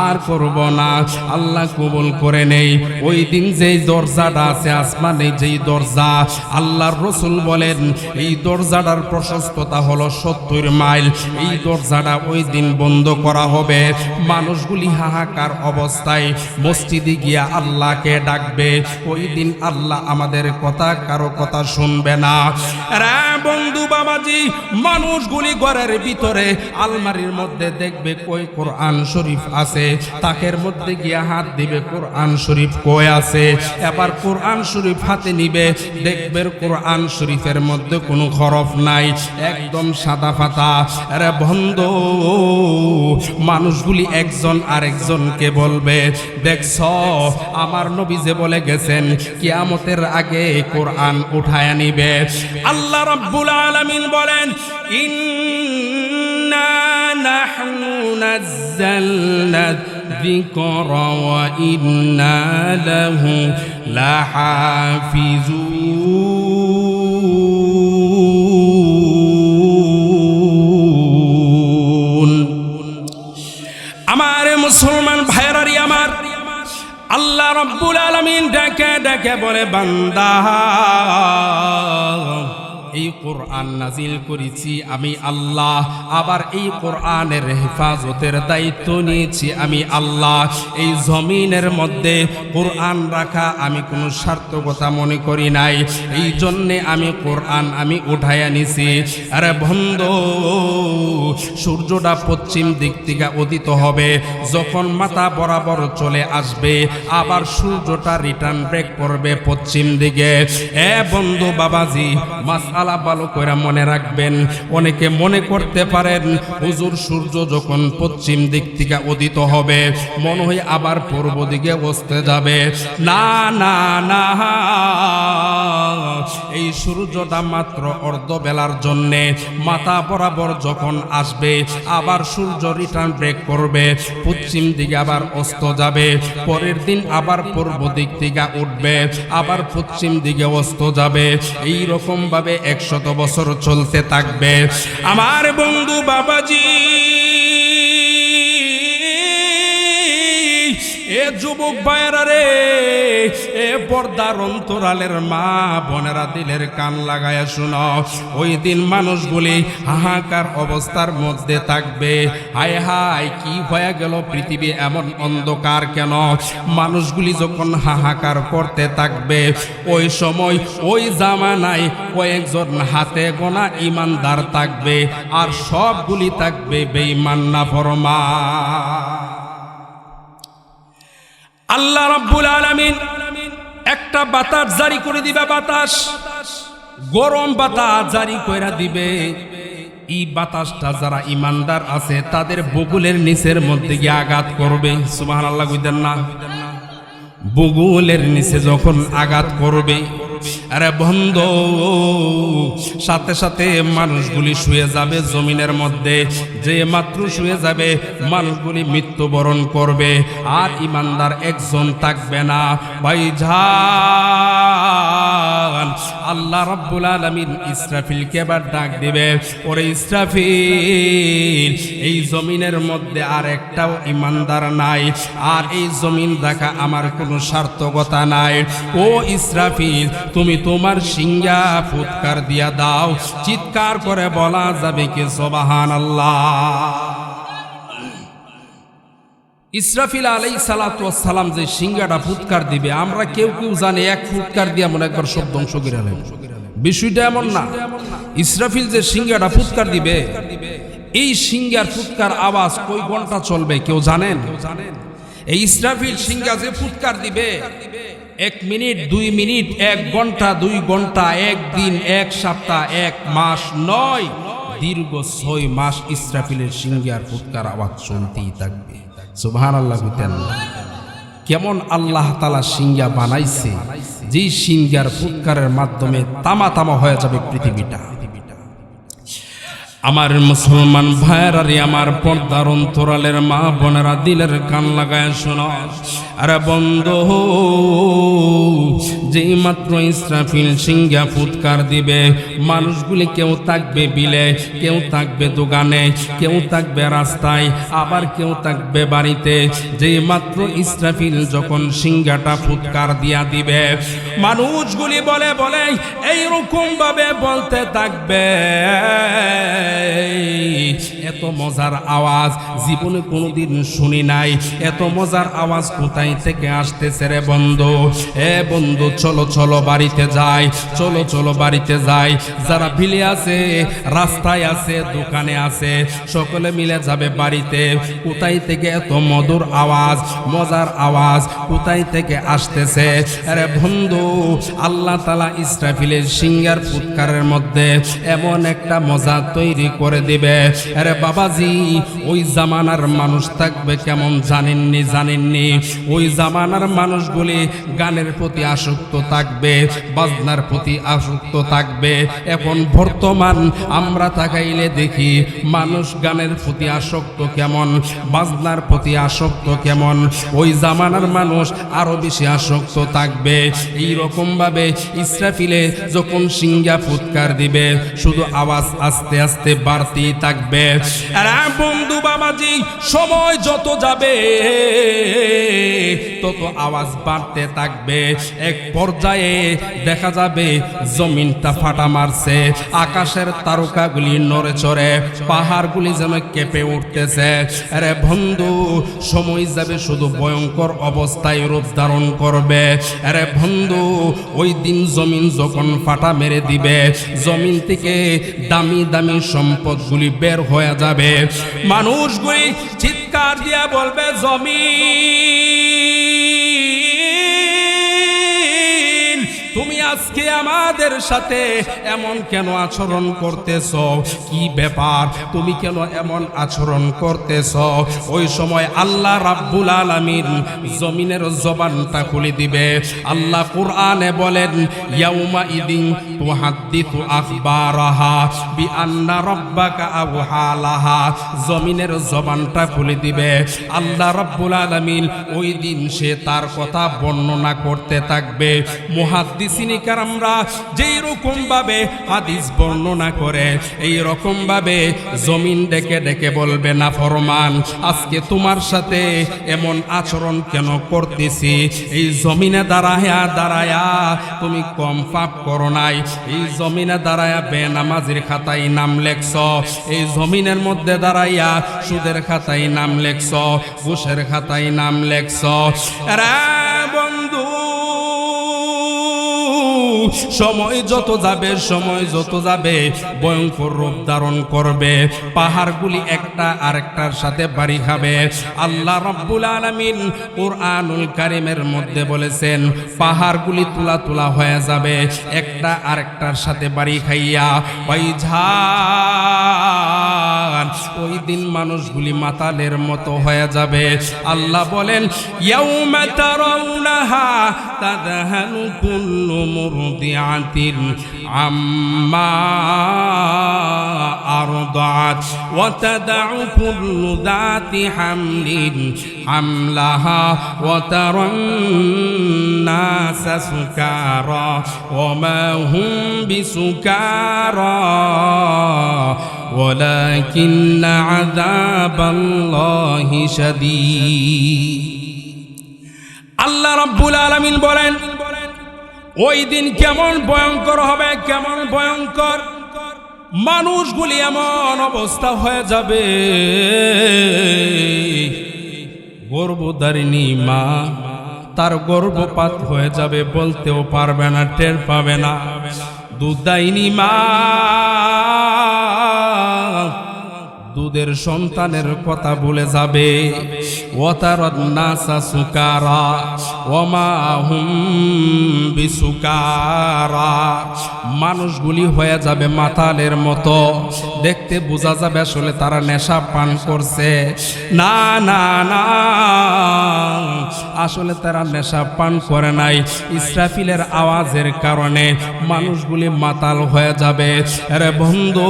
আর করব না, আল্লাহ কবুল করে নেই। ওই দিন যেই দরজাটা আছে আসমানে, যেই দরজা আল্লাহর রাসূল বলেন এই দরজাটার প্রশস্ততা হলো 70 মাইল, এই দরজাটা ওই দিন বন্ধ করা হবে। মানুষগুলি হাহাকার অবস্থায় মসজিদে গিয়া আল্লাহকে ডাকবে। ওই দিন আল্লাহ আমাদের কথা কারো কথা শুনবে না। রে বন্ধু বাবাজি, মানুষগুলি ঘরের ভিতরে আলমারির মধ্যে দেখবে কই কোরআন শরীফ আছে, তাকের মধ্যে গিয়া হাত দিবে কোরআন শরীফ কই আছে। এবার কোরআন শরীফ হাতে নিবে, দেখবে কোরআন শরীফের মধ্যে কোনো হরফ নাই, একদম সাদা পাতা। আরে বন্ধু, মানুষগুলি একজন আরেকজনকে বলবে, দেখছ আমার নবী যে বলে গেছেন কিয়ামতের আগে কোরআন উঠায়া নিবে। আল্লাহ রাব্বুল আলামিন বলেন, ইন্না নাহনু নাযালনা যিকরা ওয়া ইন্না লাহু লাহাফিজুন। আমার মুসলমান ভাইরারি আমার, আল্লাহ রাব্বুল আলামিন ডেকে ডেকে বলে, বান্দা এই কোরআন নাজিল করেছি আমি আল্লাহ, আবার এই কোরআনের হেফাজতের দায়িত্ব নিয়েছি আমি আল্লাহ। এই জমিনের মধ্যে কোরআন রাখা আমি কোনো সার্থকতা মনে করি নাই, এই জন্যে আমি কোরআন আমি উঠাইয়া নিছি। আরে বন্ধু, সূর্যটা পশ্চিম দিক থেকে উদিত হবে, যখন মাথা বরাবর চলে আসবে আবার সূর্যটা রিটার্ন ব্রেক করবে পশ্চিম দিকে। এ বন্ধু বাবাজি, মাসআলা ভালো করে মনে রাখবেন। অনেকে মনে করতে পারেন হুজুর সূর্য যখন পশ্চিম দিক থেকে উদিত হবে মনে হয় আবার পূর্ব দিকে অস্তে যাবে। না না না, এই সূর্যটা মাত্র অর্ধবেলার জন্যে, মাথা বরাবর যখন আসবে আবার সূর্য রিটার্ন ব্রেক করবে, পশ্চিম দিকে আবার অস্ত যাবে, পরের দিন আবার পূর্ব দিক থেকে উঠবে, আবার পশ্চিম দিকে অস্ত যাবে। এই রকম ভাবে 100 বছর চলতে থাকবে। আমার বন্ধু বাবাজি, এ যুবক ভাইরা রে, এ পর্দার অন্তরালের মা বোনেরা দিলের কান লাগায়া শুনো, ওই দিন মানুষগুলি হাহাকার অবস্থার মধ্যে থাকবে। হায় হায়, কি হয়ে গেল পৃথিবী এমন অন্ধকার কেন? মানুষগুলি যখন হাহাকার করতে থাকবে, ওই সময় ওই জামানায় কয়েকজন হাতে গোনা ইমানদার থাকবে, আর সবগুলি থাকবে বেঈমান নাফরমান। আল্লাহ রাব্বুল আলামিন একটা বাতাস জারি করে দিবে, বাতাস, গরম বাতাস জারি করে দিবে। এই বাতাসটা যারা ইমানদার আছে তাদের বুকুলের নিচের মধ্যে গিয়ে আঘাত করবে। সুবহানাল্লাহ কইতেন না? বুকুলের নিচে যখন আঘাত করবে, আরে বন্ধু, সাথে সাথে মানুষগুলি শুয়ে যাবে জমিনের মধ্যে। যে মাত্র শুয়ে যাবে মানুষগুলি মৃত্যুবরণ করবে, আর ইমানদার একজন থাকবে না। ভাইজান, আল্লাহ রাব্বুল আলামিন ইসরাফিলকে এবার ডাক দিবে, ওরে ইসরাফিল, এই জমিনের মধ্যে আর একটাও ইমানদার নাই, আর এই জমিন দেখা আমার কোনো সার্থকতা নাই। ও ইসরাফিল, তুমি তোমার সিংহা ফুৎকার দিয়া দাও, চিৎকার করে বলা যাবে কি সুবহানাল্লাহ। ইসরাফিল আলাইহিস সালাতু ওয়াস সালাম যে সিংহাটা ফুৎকার দিবে, আমরা কেউ কেউ জানি এক ফুৎকার দিয়ে মনে একবার সব ধ্বংস করে নেব। বিষয়টা এমন না। ইসরাফিল যে সিংহাটা ফুৎকার দিবে, এই সিংহার ফুৎকার আওয়াজ কই ঘন্টা চলবে কেউ জানেন? এই ইসরাফিল সিংহা যে ফুৎকার দিবে, 1 মিনিট 2 মিনিট 1 ঘন্টা 2 ঘন্টা 1 দিন 1 সপ্তাহ 1 মাস নয়, দীর্ঘ 6 মাস ইসরাফিলের সিংহার ফুৎকার আওয়াজ চলতেই থাকবে। সুবহানাল্লাহ। কেমন আল্লাহ তাআলা সিংহা বানাইছে, যেই সিংহার ফুৎকারের মাধ্যমে তামা তামা হয়ে যাবে পৃথিবীটা। আমার মুসলমান ভাইয়েরা রে, আমার পর্দার অন্তরালের মা বোনেরা, দিলের কান লাগায় শোনো। আরে বন্ধু, যেই মাত্র ইসরাফিল সিংহা ফুৎকার দিবে, মানুষগুলি কেউ থাকবে বিলে, কেউ থাকবে দোকানে, কেউ থাকবে রাস্তায়, আবার কেউ থাকবে বাড়িতে। যেই মাত্র ইসরাফিল যখন সিংহাটা ফুৎকার দিয়া দিবে, মানুষগুলি বলে বলে এইরকম ভাবে বলতে থাকবে, এত মজার আওয়াজ জীবনে কোনোদিন শুনি নাই, এত মজার আওয়াজ কোথায় থেকে আসতেছে রে বন্ধু? এ বন্ধু, চলো চলো বাড়িতে যাই, চলো চলো বাড়িতে যাই। যারা ভিলে আছে, রাস্তায় আছে, দোকানে আছে, সকলে মিলে যাবে বাড়িতে। কোথায় থেকে এত মধুর আওয়াজ, মজার আওয়াজ কোথায় থেকে আসতেছে? আরে বন্ধু, আল্লাহ তাআলা ইসরাফিলের সিংহার ফুৎকারের মধ্যে এমন একটা মজা তৈরি করে দিবে। আরে বাবাজি, ওই জামানার মানুষ থাকবে কেমন জানেননি? জানেননি? ওই জামানার মানুষগুলি গানের প্রতি আসক্ত থাকবে, বাজনার প্রতি আসক্ত থাকবে। এখন বর্তমান আমরা তাকাইলে দেখি মানুষ গানের প্রতি আসক্ত কেমন, বাজনার প্রতি আসক্ত কেমন। ওই জামানার মানুষ আরো বেশি আসক্ত থাকবে। এই রকম ভাবে ইসরাফিলে যখন সিংহা ফুৎকার দিবে, শুধু আওয়াজ আস্তে আস্তে বাড়তেই থাকবে। আর বন্ধু বাবাজি, সময় যত যাবে তত আওয়াজ বাড়তে থাকবে। এক পর্যায়ে দেখা যাবে জমিনটা ফাটা মারছে, আকাশের তারকাগুলি নড়ে চড়ে, পাহাড়গুলি যেন কেঁপে উঠতেছে। আরে বন্ধু, সময় যাবে শুধু ভয়ঙ্কর অবস্থায় রূপ ধারণ করবে। আরে বন্ধু, ওই দিন জমিন যখন ফাটা মেরে দিবে, জমিন থেকে দামি দামি সম্পদগুলি বের হয়ে যাবে। মানুষগুলি চিৎকার দিয়া বলবে, জমিন, তুমি আজকে আমাদের সাথে এমন কেন আচরণ করতেছ? কি ব্যাপার? তুমি কেন এমন আচরণ করতেছ? ওই সময় আল্লাহ রাব্বুল আলামিন জমিনের জবানটা খুলে দিবে। আল্লাহ কুরআনে বলেন, ইয়াউমা ইদিন তুহাদ্দিসু আখবারাহা বিআন্না রাব্বাকা আওহালাহা। জমিনের জবানটা খুলে দিবে। আল্লাহ রাব্বুল আলামিন ওই দিন সে তার কথা বর্ণনা করতে থাকবে। মুহাদ্দিসিনে কেরামরা যেই রকম ভাবে হাদিস বর্ণনা করে, এই রকম ভাবে জমিন ডেকে ডেকে বলবে, না ফরমান, আজকে তোমার সাথে এমন আচরণ কেন করতেছি? এই জমিনে দাঁড়ায়া দাঁড়ায়া তুমি কম পাপ করো নাই। এই জমিনে দাঁড়ায়া বেনামাজির খাতায় নাম লেখছ, এই জমিনের মধ্যে দাঁড়াইয়া সুদের খাতায় নাম লেখছ, ঘুষের খাতায় নাম লেখছ। রে বন্ধু, সময় যত যাবে, সময় যত যাবে ভয়ঙ্কর রূপ ধারণ করবে। পাহাড়গুলি একটা আরেকটার সাথে বাড়ি খাবে। আল্লাহ রাব্বুল আলামিন কুরআনুল কারীমের মধ্যে বলেছেন, পাহাড়গুলি তুলা তুলা হয়ে যাবে, একটা আরেকটার সাথে বাড়ি খাইয়া। ওই দিন মানুষগুলি মাতালের মতো হয়ে যাবে। আল্লাহ বলেন, ইয়াউমা তারাউনাহা তাযহালু কুল্লু মুরদিআতিন আম্মা আরদাত ওয়া তাদউ কুল্লু যাতি হামলিন হামলাহা ওয়া তারান নাসা সুকারা ওয়া মা হুম বিসুকারা ওয়ালাকিন্না আযাবাল্লাহি শাদীদ। আল্লাহ রাব্বুল আলামিন বলেন, ওই দিন কেমন ভয়ঙ্কর হবে, কেমন ভয়ঙ্কর। মানুষগুলি এমন অবস্থা হয়ে যাবে, গর্ভধারিণী মা তার গর্ভপাত হয়ে যাবে, বলতেও পারবে না, টের পাবে না। দুধদায়িনী মা দুধের সন্তানের কথা ভুলে যাবে। ওয়াতারান নাসা সুকারা ওয়ামা হুম বিসুকারা, মানুষগুলি হয়ে যাবে মাতালের মতো, দেখতে বোঝা যাবে আসলে তারা নেশা পান করছে। না না না, আসলে তারা নেশা পান করে নাই। ইসরাফিলের আওয়াজের কারণে মানুষগুলি মাতাল হয়ে যাবে। আরে বন্ধু,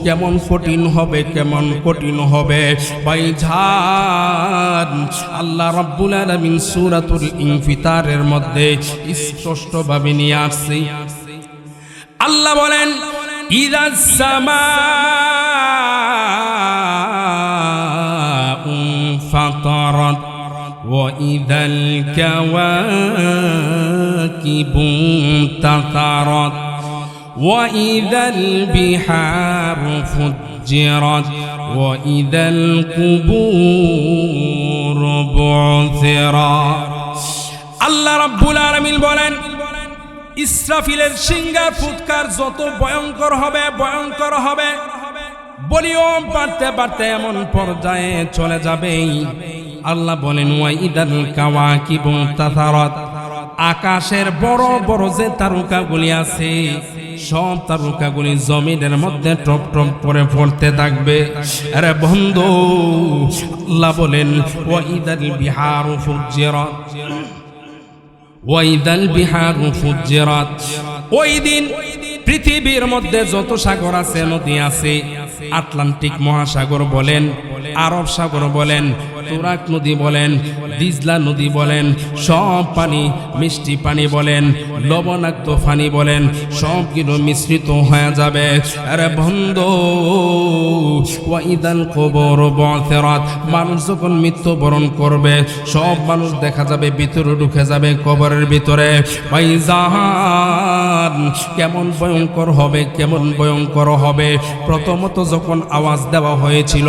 কেমন কঠিন হবে, কেমন কঠিন হবে ভাইজান। আল্লাহ রাব্বুল আলামিন সূরাতুল ইনফিতারের মধ্যে স্পষ্টভাবে নিয়ে আসছে। আল্লাহ বলেন, ইযাস সামাউ ফাতারাত ওয়া ইযাল কাওয়াকিবু তাতারাত ওয়া ইযাল বিহারু ফুজ্জিরাত ওয়া ইযাল কুবুরু বু'থিরাত। আল্লাহ রাব্বুল আলামিন বলেন, ইসরাফিলের সিংহার ফুৎকার যত ভয়ঙ্কর হবে, ভয়ঙ্কর হবে, বলিয়ম পারতে পারতে এমন পর্যায়ে চলে যাবে। আল্লাহ বলেন, ওয়া ইদাল কাওয়াকিবু তাতারাত, আকাশের বড় বড় যে তারকাগুলি আছে সব তারকাগুলি জমিনের মধ্যে টপ টপ করে পড়তে থাকবে। আরে বন্ধু, আল্লাহ বলেন, ওয়া ইদাল বিহারু ফুজ্জিরাত ওয়া ইদাল বিহারু ফুজ্জিরাত, ওই দিন পৃথিবীর মধ্যে যত সাগর আছে, নদী আছে, আটলান্টিক মহাসাগর বলেন, আরব সাগর বলেন, তুরাক নদী বলেন, দিজলা নদী বলেন, সব পানি, মিষ্টি পানি বলেন, লবণাক্ত পানি বলেন, সবগুলো মিশ্রিত হয়ে যাবে। আরে বন্ধু, ওয়া ইদাল কুবুর বু'থিরাত, মানুষ যখন মৃত্যুবরণ করবে সব মানুষ দেখা যাবে ভিতরে ঢুকে যাবে কবরের ভিতরে। ভাইজান, কেমন ভয়ঙ্কর হবে, কেমন ভয়ঙ্কর হবে। প্রথমত যখন আওয়াজ দেওয়া হয়েছিল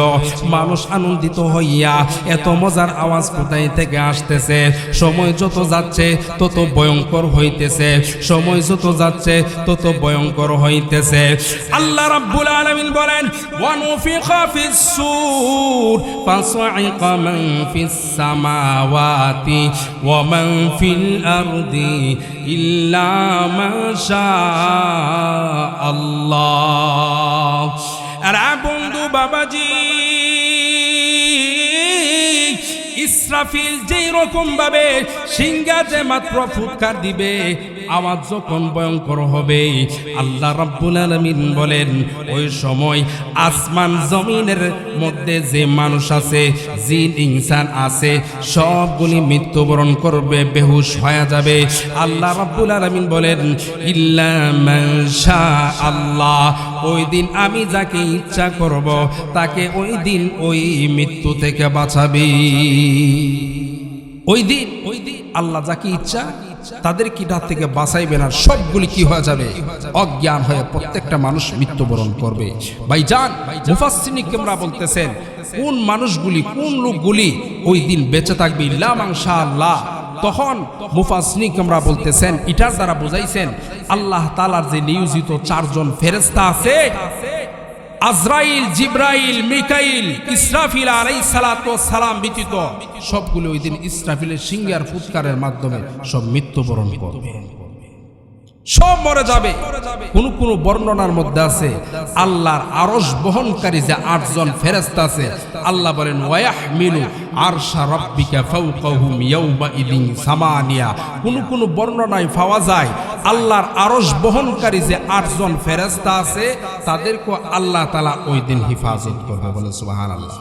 মানুষ আনন্দিত হইয়া, এত মজার আওয়াজ কোথায় থেকে আসতেছে, সময় যত যাচ্ছে তত ভয়ঙ্কর হইতেছে, সময় যত যাচ্ছে তত ভয়ঙ্কর হইতেছে। আল্লাহ রাব্বুল আলামিন বলেন, ওয়া নুফিখা ফিস সূর ফাসাইকা মান ফিস সামাওয়াতি ওয়া মান ফিল আরদি ইল্লা মা শা আল্লাহ। আরে বন্ধু বাবাজি, ইসরাফিল যেই রকম ভাবে সিংহাতে মাত্র ফুৎকার দিবে, আওয়াজ যখন ভয়ঙ্কর হবে, আল্লাহ রাব্বুল আলামিন বলেন, ওই সময় আসমান জমিনের মধ্যে যে মানুষ আছে, জিন ইনসান আছে, সবগুলি মৃত্যুবরণ করবে, বেহুশ হয়ে যাবে। আল্লাহ রাব্বুল আলামিন বলেন, ইল্লা মান শা আল্লাহ, ওই দিন আমি যাকে ইচ্ছা করব তাকে ওই দিন ওই মৃত্যু থেকে বাঁচাবি। ওই দিন আল্লাহ যাকে ইচ্ছা তাদের কিটা থেকে বাঁচাইবে না, সবগুলি কি হয়ে যাবে, অজ্ঞান হয়ে প্রত্যেকটা মানুষ মৃত্যুবরণ করবে। ভাইজান, মুফাসসিরিন কিরামরা বলতেছেন, কোন মানুষগুলি, কোন লোকগুলি ওই দিন বেঁচে থাকবে, ইল্লা মান শা আল্লাহ। তখন মুফাসসিরিন কিরামরা বলতেছেন, এটার দ্বারা বুঝাইছেন আল্লাহ তাআলার যে নিয়োজিত 4 জন ফেরেশতা আছে, আজরাইল, জিব্রাইল, মিকাইল, ইসরাফিল আলাইহিস সালাতু ওয়াস সালাম ব্যতীত সবগুলো ওই দিন ইসরাফিলের সিংহার ফুৎকারের মাধ্যমে সব মৃত্যুবরণ করবে, সব মরে যাবে। কোন কোন বর্ণনার মধ্যে আছে আল্লাহর আরশ বহনকারী যে 8 জন ফেরেশতা আছে, আল্লাহ বলেন, ওয়ায়াহমিলু আরশা রাব্বিকা ফাওকাহুম ইয়াওমা ইদিন সামানিয়া। কোন কোন বর্ণনায় পাওয়া যায় আল্লাহর আরশ বহনকারী যে 8 জন ফেরেশতা আছে তাদেরকে আল্লাহ তাআলা ওই দিন হেফাজত করবে, বলে সুবহানাল্লাহ।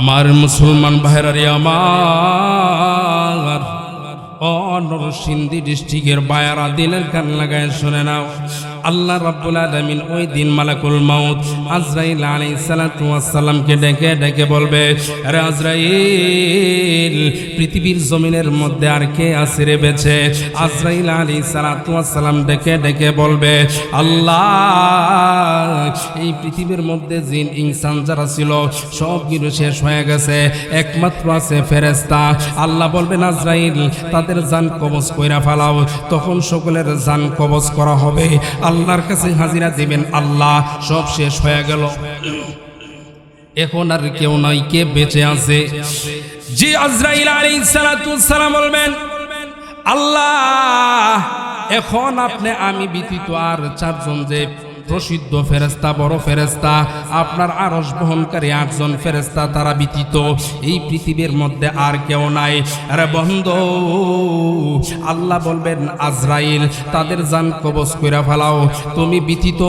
আমার মুসলমান ভাইরা রে আমার, নরসিংদী ডিস্ট্রিক্টের বায়ারা দিলের কান লাগায় শুনে নাও। আল্লাহ রাব্বুল আলামিন ওই দিন মালাকুল মাউত আজরাইল আলাইহিস সালাতু ওয়াস সালামকে ডেকে ডেকে বলবে, আরে আজরাইল, পৃথিবীর জমিনের মধ্যে আর কে আছে রে বেঁচে? আজরাইল আলাইহিস সালাতু ওয়াস সালাম ডেকে ডেকে বলবে, আল্লাহ, এই পৃথিবীর মধ্যে জিন ইনসান যারা ছিল সব কিছু শেষ হয়ে গেছে, একমাত্র আছে ফেরেশতা। আল্লাহ বলবেন, আজরাইল, তাদের জান কবজ কইরা ফেলাও। তখন সকলের জান কবজ করা হবে। আল্লাহর কাছে হাজিরা দিবেন, আল্লাহ, সব শেষ হয়ে গেল, এখন আর কেউ নাই, কে বেঁচে আছে? জি আজরাইল আলাইহিস সালাতু ওয়াস সালাম বলবেন, আল্লাহ, এখন আপনি আমি ব্যতীত আর চারজন যে প্রসিদ্ধ ফেরেশতা, বড় ফেরেশতা, আপনার আরশ বহনকারী 8 জন ফেরেশতা, তারা ব্যতীত এই পৃথিবীর মধ্যে আর কেউ নাই। আরে বন্ধু, আল্লাহ বলবেন, আজরাইল, তাদের জান কবজ কইরা ফেলাও। তুমি ব্যতীত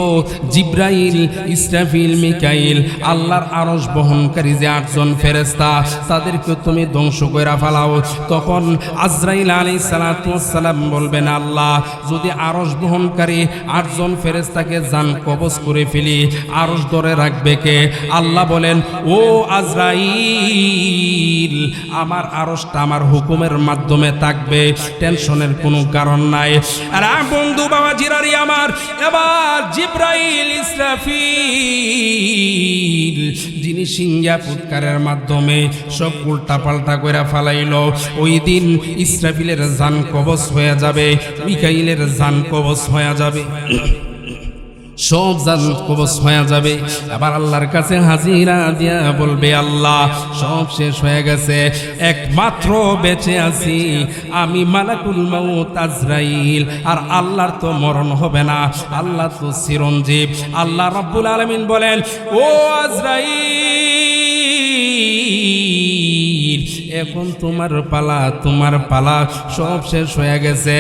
জিব্রাইল, ইসরাফিল, মিকাইল, আল্লাহর আরশ বহনকারী যে 8 জন ফেরেশতা, তাদেরকে তুমি ধ্বংস কইরা ফেলাও। তখন আজরাইল আলাইহিস সালাতু ওয়াস সালাম বলবেন, আল্লাহ, যদি আরশ বহনকারী 8 জন ফেরেশতাকে কবজ করে ফেলি, আরশ ধরে রাখবে কে? আল্লাহ বলেন, ও আজরাইল, আমার আরশটা আমার হুকুমের মাধ্যমে থাকবে, টেনশনের কোনো কারণ নাই। আর বন্ধু বাবা জিরারি আমার, এবার জিব্রাইল, ইসরাফিল, যিনি সিংহা ফুৎকারের মাধ্যমে সব উল্টা পাল্টা করে ফালাইল, ওই দিন ইসরাফিলের জান কবজ হয়ে যাবে, মিকাইলের জান কবজ হয়ে যাবে, সব জান কবজ হয়ে যাবে। আবার আল্লাহর কাছে হাজিরা দিয়া বলবে, আল্লাহ, সব শেষ হয়ে গেছে, একমাত্র বেঁচে আছি আমি, মালাকুল মাউত আজরাইল। আর আল্লাহর তো মরণ হবে না, আল্লাহ তো চিরঞ্জীব। আল্লাহ রাব্বুল আলামিন বলেন, ও আজরাইল, এখন তোমার পালা, তোমার পালা, সব শেষ হয়ে গেছে।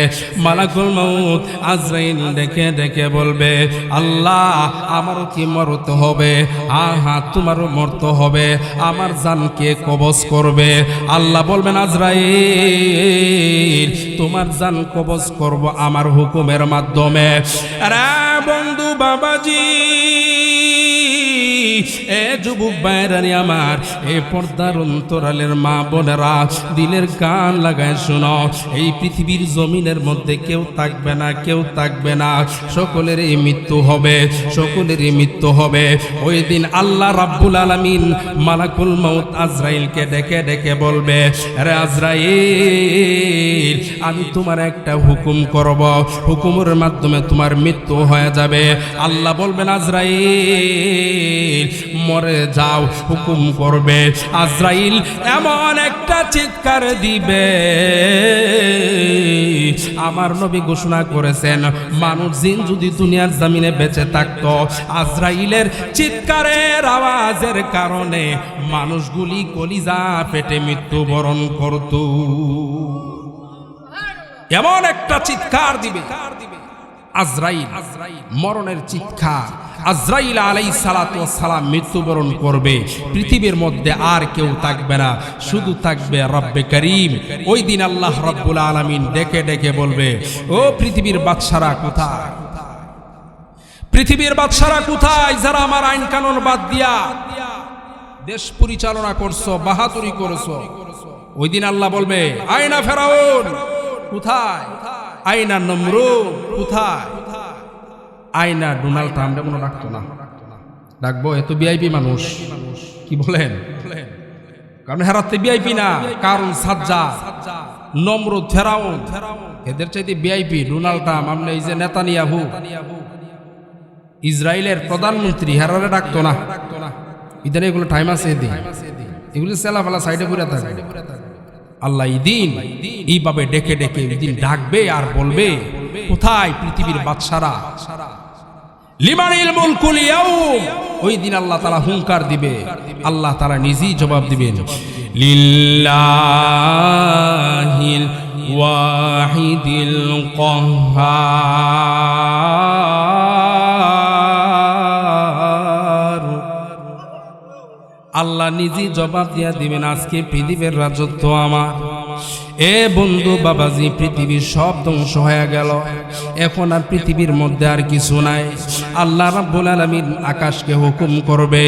মালাকুল মাউত আজরাইল ডেকে ডেকে বলবে, আল্লাহ, আমারও কি মরতে হবে? হ্যাঁ হ্যাঁ, তোমারও মরতে হবে। আমার জানকে কবজ করবে। আল্লাহ বলবেন, আজরাইল, তোমার জান কবজ করব আমার হুকুমের মাধ্যমে। আরে বন্ধু বাবাজি, এ যুবক ভাইরানি আমার, এ পর্দার অন্তরালের মা বোনেরা, দিলের কান লাগায় শোনো, এই পৃথিবীর জমিনের মধ্যে কেউ থাকবে না, কেউ থাকবে না, সকলেরই মৃত্যু হবে, সকলেরই মৃত্যু হবে। ওই দিন আল্লাহ রাব্বুল আলামিন মালাকুল মাউত আজরাইলকে ডেকে ডেকে বলবে, আরে আজরাইল, আমি তোমার একটা হুকুম করব, হুকুমের মাধ্যমে তোমার মৃত্যু হয়ে যাবে। আল্লাহ বলবেন, আজরাইল, মরে যাও, হুকুম করবে। আজরাইল এমন একটা চিৎকার দিবে, আমার নবী ঘোষণা করেছেন, মানুষ জিন যদি দুনিয়ার জমিনে বেঁচে থাকতো, আজরাইলের চিৎকারের আওয়াজের কারণে মানুষগুলি কলিজা পেটে মৃত্যুবরণ করত। এমন একটা চিৎকার দিবে আজরাইল, মরণের চিৎকার। আজরাইল আলাইহিস সালাতু ওয়াস সালাম মৃত্যুবরণ করবে, পৃথিবীর মধ্যে আর কেউ থাকবে না, শুধু থাকবে রব্বে করিম। ওই দিন আল্লাহ রাব্বুল আলামিন ডেকে ডেকে বলবে, ও পৃথিবীর বাদশারা কোথায়? পৃথিবীর বাদশারা কোথায়, যারা আমার আইন কানুন বাদ দিয়া দেশ পরিচালনা করছো, বাহাদুরি করছো? ওই দিন আল্লাহ বলবে, আয়না ফেরাউন কোথায়? আয়না নমরুদ কোথায়? আয়না ডোনাল্ড ট্রাম্প মনে রাখতো না, ডাকবো, এত ভিআইপি মানুষ, কি বলেন? কারণ হেরাতে ভিআইপি না, কারণ সাজ্জাদ, নমরুদ, ফেরাউন, এদের চাইতে ভিআইপি ডোনাল্ড ট্রাম্প। আমরা এই যে নেতানিয়াহু, ইসরায়েলের প্রধানমন্ত্রী, হেরারে ডাকতো না। ইদানে এগুলো টাইম আছে, এগুলো সেলাফালা সাইডে ঘুরে থাকবে। আল্লাহ দিন এইভাবে ডেকে ডেকে দিন ডাকবে আর বলবে, কোথায় পৃথিবীর বাদশারা? লিমানিল মুলকুল ইয়াউম। ওই দিন আল্লাহ তাআলা হুঙ্কার দিবে, আল্লাহ তাআলা নিজেই জবাব দিবেন, লিল্লাহিল ওয়াহিদিল কাহ্হার। আল্লাহ নিজেই জবাব দিয়া দিবেন, আজকে পৃথিবীর রাজত্ব আমার। এ বন্ধু বাবাজি, পৃথিবীর সব ধ্বংস হয়ে গেল, এখন আর পৃথিবীর মধ্যে আর কিছু নাই। আল্লাহ রাব্বুল আলামিন আকাশকে হুকুম করবে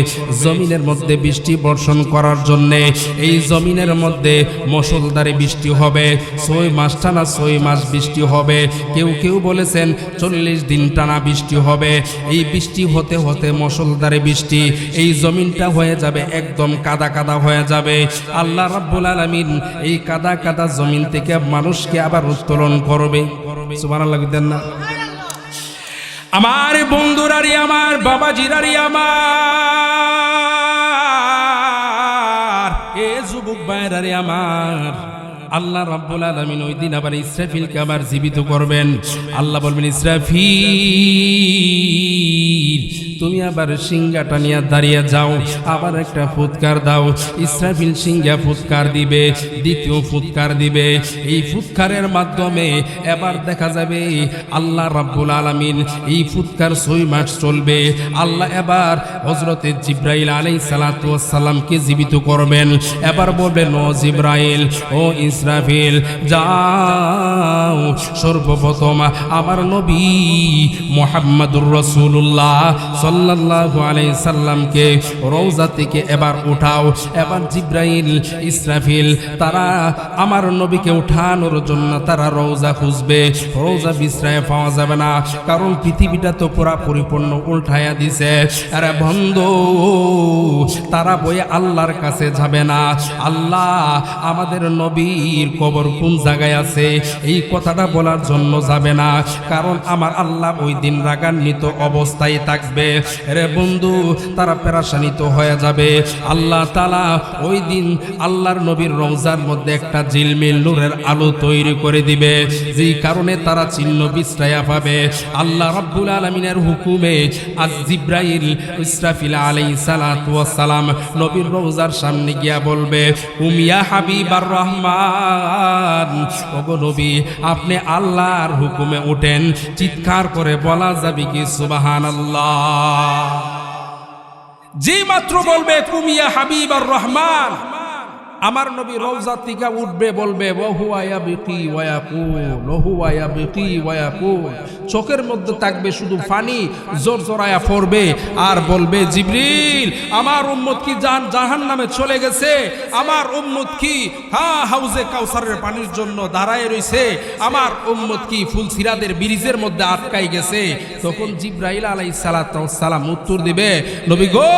জমিনের মধ্যে বৃষ্টি বর্ষণ করার জন্যে। এই জমিনের মধ্যে মুষলধারে বৃষ্টি হবে, 6 মাস টানা 6 মাস বৃষ্টি হবে। কেউ কেউ বলেছেন 40 দিন টানা বৃষ্টি হবে। এই বৃষ্টি হতে হতে মুষলধারে বৃষ্টি, এই জমিনটা হয়ে যাবে একদম কাদা কাদা হয়ে যাবে। আল্লাহ রাব্বুল আলামিন এই কাদা কাদা জমিন থেকে মানুষকে আবার উত্তোলন করবে। সুবহানাল্লাহ দেন না? আমার বন্ধুরারি, আমার বাবাজিরারি, আমার এ যুবক ভাইরারি আমার, আল্লাহ রাব্বুল আলামিন ওই দিন আবার ইসরাফিলকে আবার জীবিত করবেন। আল্লাহ বলবেন, ইসরাফিল তুমি আবার সিংহাটা নিয়ে দাঁড়িয়ে যাও, আবার একটা ফুৎকার দাও। ইসরাফিল সিংহা ফুৎকার দিবে, দ্বিতীয় ফুৎকার দিবে। এই ফুৎকারের মাধ্যমে এবার দেখা যাবে আল্লাহ রাব্বুল আলামিন এই ফুৎকার 6 মাস চলবে। আল্লাহ এবার হযরতে জিবরাইল আলাইহিস সালাতু ওয়াস সালামকে জীবিত করবেন। এবার বলবেন, ও জিবরাইল, ও ইসরাফিল, যাও সর্বপ্রথম আমার নবী মুহাম্মাদুর রাসূলুল্লাহ সাল্লাল্লাহু আলাইহি সাল্লামকে রওজা থেকে এবার উঠাও। এবার জিবরাইল ইসরাফিল তারা আমার নবীকে উঠানোর জন্য তারা রওজা খুঁজবে। রওজা বিশ্রায় পাওয়া যাবে না, কারণ পৃথিবীটা তো পুরা পরিপূর্ণ উল্টায়া দিছে। আরে বন্ধু, তারা বই আল্লাহর কাছে যাবে না। আল্লাহ আমাদের নবীর কবর কোন জায়গায় আছে এই কথাটা বলার জন্য যাবে না, কারণ আমার আল্লাহ ওই দিন রাগান্বিত অবস্থায় থাকবে। রে বন্ধু, তারা পেরেশানিত হয়ে যাবে। আল্লাহ তাআলা ওই দিন আল্লাহর নবীর রওজার মধ্যে একটা ঝিলমিল নূরের আলো তৈরি করে দিবে, যেই কারণে তারা চিহ্ন বিশ্রায়া পাবে। আল্লাহ রাব্বুল আলামিনের হুকুমে আজ জিবরাইল ইসরাফিল আলাইহিস সালাতু ওয়াস সালাম নবীর রওজার সামনে গিয়া বলবে, উমিয়া হাবিবার রহমান, ওগো নবী আপনি আল্লাহর হুকুমে ওঠেন। চিৎকার করে বলা যাবে কি সুবহানাল্লাহ? যে মাত্র বলবে কুমিয়া হাবিবার রহমান, আমার নবী রওজা থেকে উঠবে, বলবে ওহুয়া ইয়াবকি ওয়া ইয়াকুল, ওহুয়া ইয়াবকি ওয়া ইয়াকুল। চোখের মধ্যে থাকবে শুধু পানি জোরজোরায়া পড়বে আর বলবে, জিবরিল আমার উম্মত কি জাহান্নামে চলে গেছে, আমার উম্মত কি হাউজে কাউসারের পানির জন্য দাঁড়ায় রইছে, আমার উম্মত কি ফুলসিরাদের ব্রিজের মধ্যে আটকাই গেছে। তখন জিবরাইল আলাইহিস সালাতু ওয়াস সালাম উত্তর দিবে, নবী গো,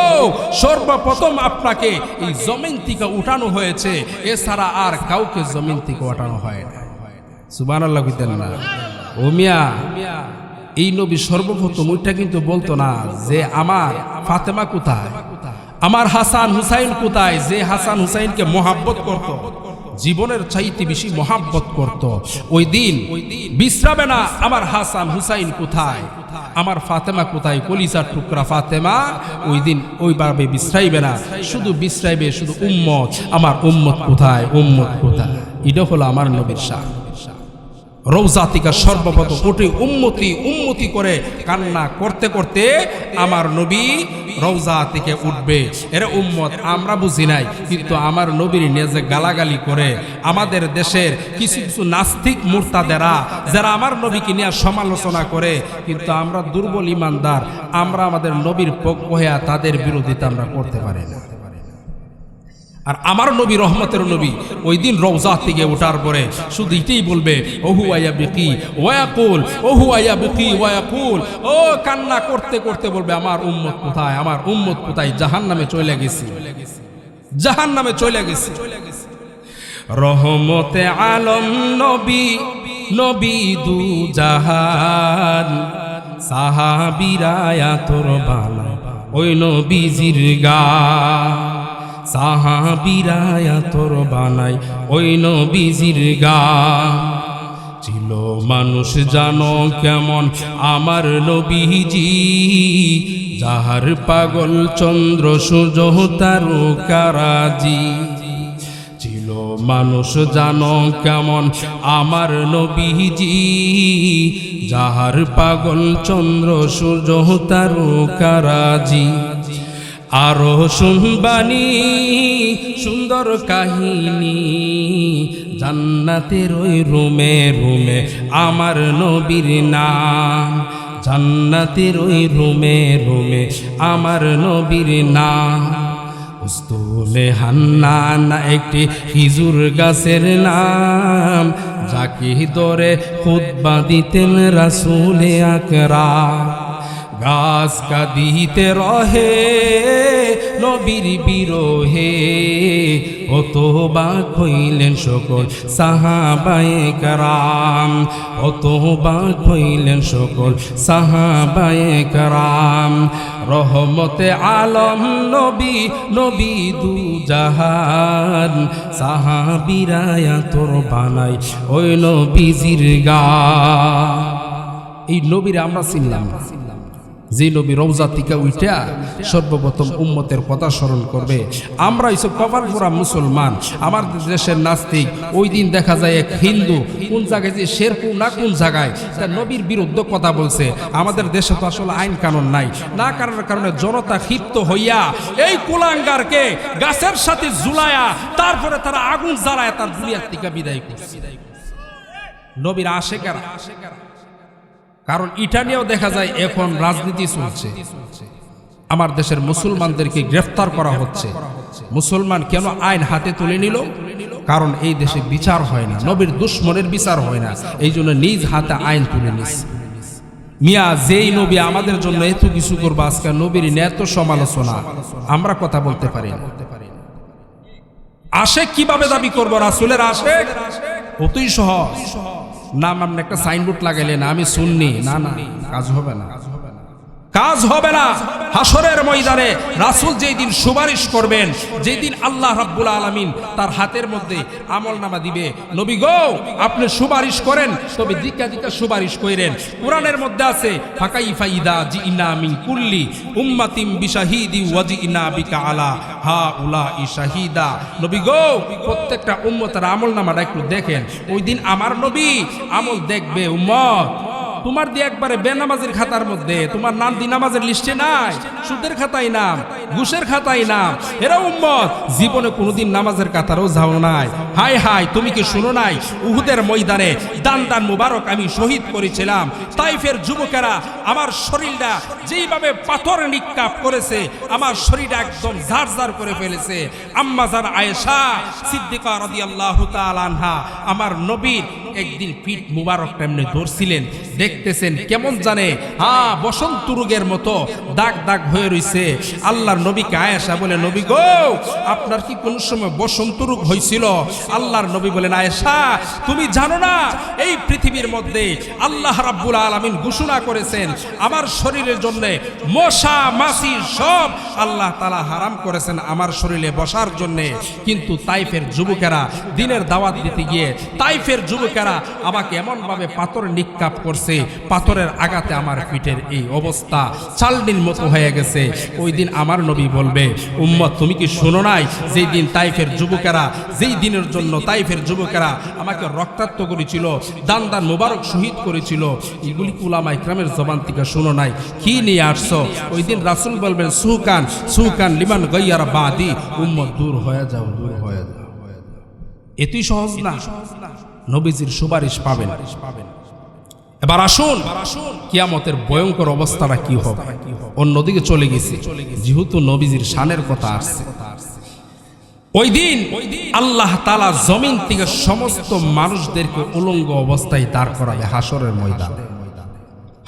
সর্বপ্রথম আপনাকে এই জমিন থেকে উঠানো হয়েছে, এছাড়া আর কাউকে জমিন থেকে ওঠানো হয় না। সুবহানাল্লাহ কইতেন না? ও মিয়া, এই নবী সর্বপ্রথম ওইটা কিন্তু বলতো না যে আমার ফাতেমা কোথায়, আমার হাসান হুসাইন কোথায়, যে হাসান হুসাইনকে মহাব্বত করত, জীবনের চাইতে বেশি মহাব্বত করত। ওই দিন বিশ্রাবে না আমার হাসান হুসাইন কোথায়, আমার ফাতেমা কোথায়, কলিজার টুকরা ফাতেমা, ওই দিন ওইভাবে বিশ্রাইবে না, শুধু বিশ্রাইবে শুধু উম্মত, আমার উম্মত কোথায়, উম্মত কোথায়। এটা হলো আমার নবীর শান। রওজা থেকে সর্বপ্রথম উঠে উম্মতি উম্মতি করে কান্না করতে করতে আমার নবী রওজা থেকে উঠবে। এর উম্মত আমরা বুঝি নাই, কিন্তু আমার নবীর নিয়ে যে গালাগালি করে আমাদের দেশের কিছু কিছু নাস্তিক মুরতাদেরা, যারা আমার নবীকে নিয়ে সমালোচনা করে, কিন্তু আমরা দুর্বল ইমানদার, আমরা আমাদের নবীর পক্ষ হয়ে তাদের বিরোধিতা আমরা করতে পারি না। আর আমার নবী রহমতের নবী ওই দিন রওজা থেকে ওঠার পরে শুধু এটাই বলবে, ওহু আয়াবিকি ওয়াকুল, ওহু আয়াবিকি ওয়াকুল। ও কান্না করতে করতে বলবে, আমার উম্মত কোথায়, আমার উম্মত কোথায়, জাহান্নামে চলে গেছি, জাহান্নামে চলে গেছি। রহমতে আলম নবী, নবী দু জাহান, সাহাবীরা তোর বালা ওই নবীজির গান, সাহাবীরা তোর বানাই ওই নবীজির গান। ছিল মানুষ জানো কেমন আমার নবীজি, যাহার পাগল চন্দ্র সূর্য তারকারাজি। ছিল মানুষ জানো কেমন আমার নবীজি, যাহার পাগল চন্দ্র সূর্য তারকারাজি। আরো শুনবানি সুন্দর কাহিনী, জান্নাতের ওই রুমে রুমে আমার নবীর নাম, জান্নাতের ওই রুমে রুমে আমার নবীর নাম। উস্তুলে হান্নান একটি খেজুর গাছের নাম, যাকে ধরে খুতবা দিতেন রাসূলে আকরাম। গাছ কাঁদিতে রহে নবীর বিরহে, অতবাক হইলেন সকল সাহাবায়ে কেরাম, অতবাক হইলেন সকল সাহাবায়ে কেরাম। রহমতে আলম নবী, নবী দু জাহান, সাহাবীরা তোর বানাই ওই নবীজির গান। এই নবীরে আমরা চিনলাম না, যে নবী রওজা থেকে উঠা সর্বপ্রথম উম্মতের কথা স্মরণ করবে। আমরা এইসব কপাল পোড়া মুসলমান, আমার দেশের নাস্তিক। ওই দিন দেখা যায় এক হিন্দু কোন জায়গায় যে শেরপুর না কোন জায়গায় তার নবীর বিরুদ্ধে কথা বলছে। আমাদের দেশে তো আসলে আইন কানুন নাই, না কারণের কারণে জনতা ক্ষিপ্ত হইয়া এই কুলাঙ্গারকে গাছের সাথে ঝুলায়া তারপরে তারা আগুন জ্বালায় তার দুনিয়ার থেকে বিদায় করছে। নবীর আশেকেরা, কারণ এটা নিয়েও দেখা যায় এখন রাজনীতি চলছে। আমার দেশের মুসলমানদেরকে গ্রেফতার করা হচ্ছে। মুসলমান কেন আইন হাতে তুলে নিল? কারণ এই দেশে বিচার হয় না, নবীর দুশ্মনের বিচার হয় না, এই জন্য নিজ হাতে আইন তুলে নিস। মিয়া যেই নবী আমাদের জন্য এত কিছু করবো, আজকে নবীর এত সমালোচনা, আমরা কথা বলতে পারি না। আশেক কিভাবে দাবি করবো? রাসূলের আশেক অতই সহজ। নাম আপনি একটা সাইনবোর্ড লাগাইলেন আমি সুন্নি, না না, কাজ হবে না, কাজ হবে না। হাসরের ময়দানে রাসূল যেই দিন সুপারিশ করবেন, যেই দিন আল্লাহ রাব্বুল আলামিন তার হাতের মধ্যে আমলনামা দিবে, নবী গো আপনি সুপারিশ করেন, তবে দিকা দিকা সুপারিশ কইরেন। কোরআনের মধ্যে আছে ফাকাইফা ইদা জিনা মিন কুল্লি উম্মাতিন বিশাহিদি ওয়াজিনা বিকা আলা হাউলাই শাহিদা। নবী গো প্রত্যেকটা উম্মতের আমলনামাটা একটু দেখেন। ওই দিন আমার নবী আমল দেখবে উম্মত। তোমার দিয়ে একবারে বেনামাজের খাতার মধ্যে তোমার নাম দি নামাজের লিস্টে নাই, সুদের খাতায় নাম, ঘুষের খাতায় নাম। এরা উম্মত জীবনে কোনোদিন নামাজের কাতারও যাও নাই। হাই হাই, তুমি কি শুনো নাই? উহুদের ময়দানে দান দান মুবারক আমি শহীদ করেছিলাম। তাইফের যুবকেরা আমার শরীরটা যেইভাবে পাথর নিক্ষেপ করেছে, আমার শরীরটা একদম ঝাড়ঝাড় করে ফেলেছে। আম্মা জান আয়েশা সিদ্দিকা রাদিয়াল্লাহু তাআলা আনহা আমার নবীর একদিন পিঠ মুবারকটা এমনি ধরছিলেন, দেখতেছেন কেমন জানে বসন্ত রোগের মতো দাগ দাগ হয়ে রইছে। আল্লাহর নবীকে আয়েশা বলে, নবী গো আপনার কি কোন সময় বসন্ত রোগ হয়েছিল? আল্লাহর নবী বলেন, আয়েশা তুমি জানো না এই পৃথিবীর মধ্যে আল্লাহ রাব্বুল আলামিন ঘোষণা করেছেন আমার শরীরের জন্য মশা মাছি সব আল্লাহ তাআলা হারাম করেছেন আমার শরীরে বসার জন্য। কিন্তু তাইফের যুবকেরা দিনের দাওয়াত দিতে গিয়ে তাইফের যুবকেরা আমাকে এমন ভাবে পাথর নিক্ষেপ করছে, পাথরের আঘাতে আমার পিঠের এই অবস্থা চালনির মতো হয়ে গেছে। ওই দিন আমার নবী বলবে, উম্মত তুমি কি শোনো নাই যেই দিন তাইফের যুবকেরা, যেই দিনের জন্য তাইফের যুবকেরা আমাকে রক্তাক্ত করেছিল, দান দান মুবারক শহীদ করেছিল, এগুলি উলামা ইকরামের জবান থেকে শোনো নাই? কি নিয়ে আসছো? ওই দিন রাসূল বলবেন, সুকান সুকান লিমান গায়্যারা বাদি, উম্মত দূর হয়ে যাও, দূর হয়ে যাও। এতই সহজ না, নবীজির সুপারিশ পাবেন। এবার আসুন কিয়ামতের ভয়ঙ্কর অবস্থাটা কি হবে। অন্যদিকে চলে গেছে, যেহেতু নবীজির শানের কথা আসছে। ওই দিন আল্লাহ তাআলা জমিন থেকে সমস্ত মানুষদেরকে উলঙ্গ অবস্থায় দাঁড় করাবে হাসরের ময়দানে।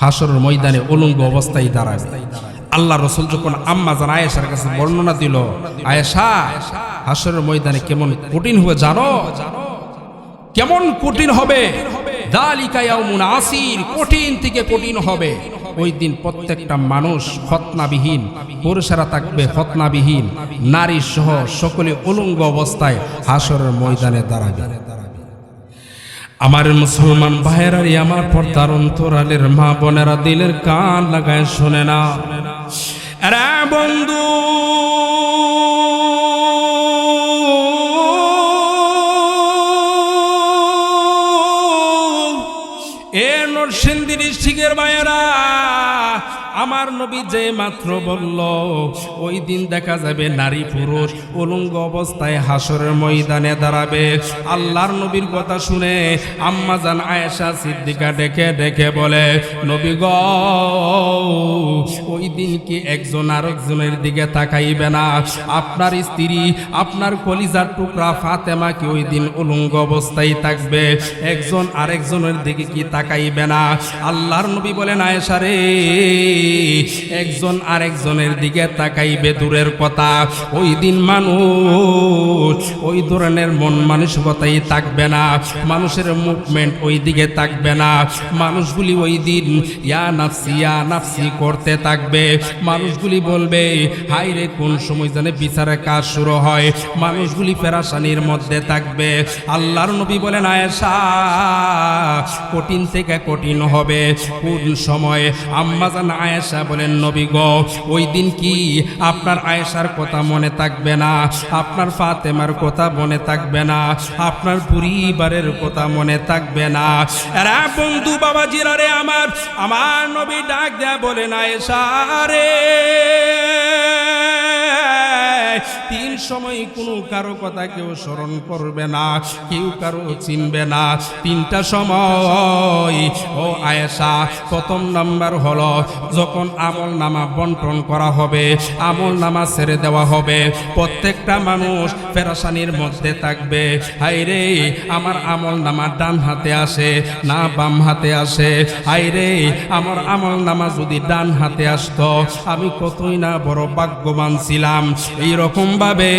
হাসরের ময়দানে উলঙ্গ অবস্থায় দাঁড়াবে। আল্লাহ রাসূল যখন আম্মা জান আয়েশার কাছে বর্ণনা দিল, আয়েশা হাসরের ময়দানে কেমন কঠিন হবে জানো? কেমন কঠিন হবে? যালিকা ইয়াউমুন আসির, কঠিন থেকে কঠিন হবে। ওই দিন প্রত্যেকটা মানুষ খতনাবিহীন, পুরুষেরা থাকবে খতনাবিহীন, নারী সহ সকলে উলঙ্গ অবস্থায় হাসরের ময়দানে দাঁড়াবে। আমার মুসলমান ভাইয়েরা, আমার পর্দার অন্তরালের মা বোনেরা, দিলের কান লাগায় শোনে না। আরে বন্ধু, এ নরসিংদী ডিস্ট্রিক্টের ভাইয়েরা, আমার আমার নবী যে মাত্র বলল ওই দিন দেখা যাবে নারী পুরুষ উলঙ্গ অবস্থায় হাসরের ময়দানে দাঁড়াবে। আল্লাহর নবীর কথা শুনে আম্মা জান আয়েশা সিদ্দিকা ডেকে ডেকে বলে, নবী গো, ওই দিন কি একজন আরেকজনের দিকে তাকাইবে না? আপনার স্ত্রী, আপনার কলিজার টুকরা ফাতেমা কি ওই দিন উলঙ্গ অবস্থায় থাকবে? একজন আরেকজনের দিকে কি তাকাইবে না? আল্লাহর নবী বলেন, আয়েশা রে, একজন আরেকজনের দিকে তাকাইবে দূরের কথা, ওই দিন মানুষ ওই ধরনের মন মানসিকতাই থাকবে না, মানুষের মুভমেন্ট ওই দিকে থাকবে না। মানুষগুলি ওই দিন ইয়া নাফসি করতে থাকবে। মানুষগুলি বলবে, হাই রে, কোন সময় জানে বিচারের কাজ শুরু হয়। মানুষগুলি পেরেশানির মধ্যে থাকবে। আল্লাহর নবী বলেন, আয়েশা, কঠিন থেকে কঠিন হবে। কোন সময়? আম্মা জান আয়েশা বলেন, নবী গো, ওই দিন কি আপনার আয়েশার কথা মনে থাকবে না? আপনার ফাতেমার কথা মনে থাকবে না? আপনার পরিবারের কথা মনে থাকবে না? এরা বন্ধু বাবাজিরা রে, আমার নবী ডাক দেয়া বলেন, আয়েশা রে, তিন সময় কোনো কারো কথা কেউ স্মরণ করবে না, কেউ কারো চিনবে না। তিনটা সময় ও আয়েশা, প্রথম নাম্বার হলো যখন আমল নামা বন্টন করা হবে, আমল নামা ছেড়ে দেওয়া হবে। প্রত্যেকটা মানুষ পেরেশানির মধ্যে থাকবে। হাই রে, আমার আমল নামা ডান হাতে আসে না বাম হাতে আসে? হাই রে, আমার আমল নামা যদি ডান হাতে আসতো আমি কতই না বড় ভাগ্যবান ছিলাম। এইরকম ভাবে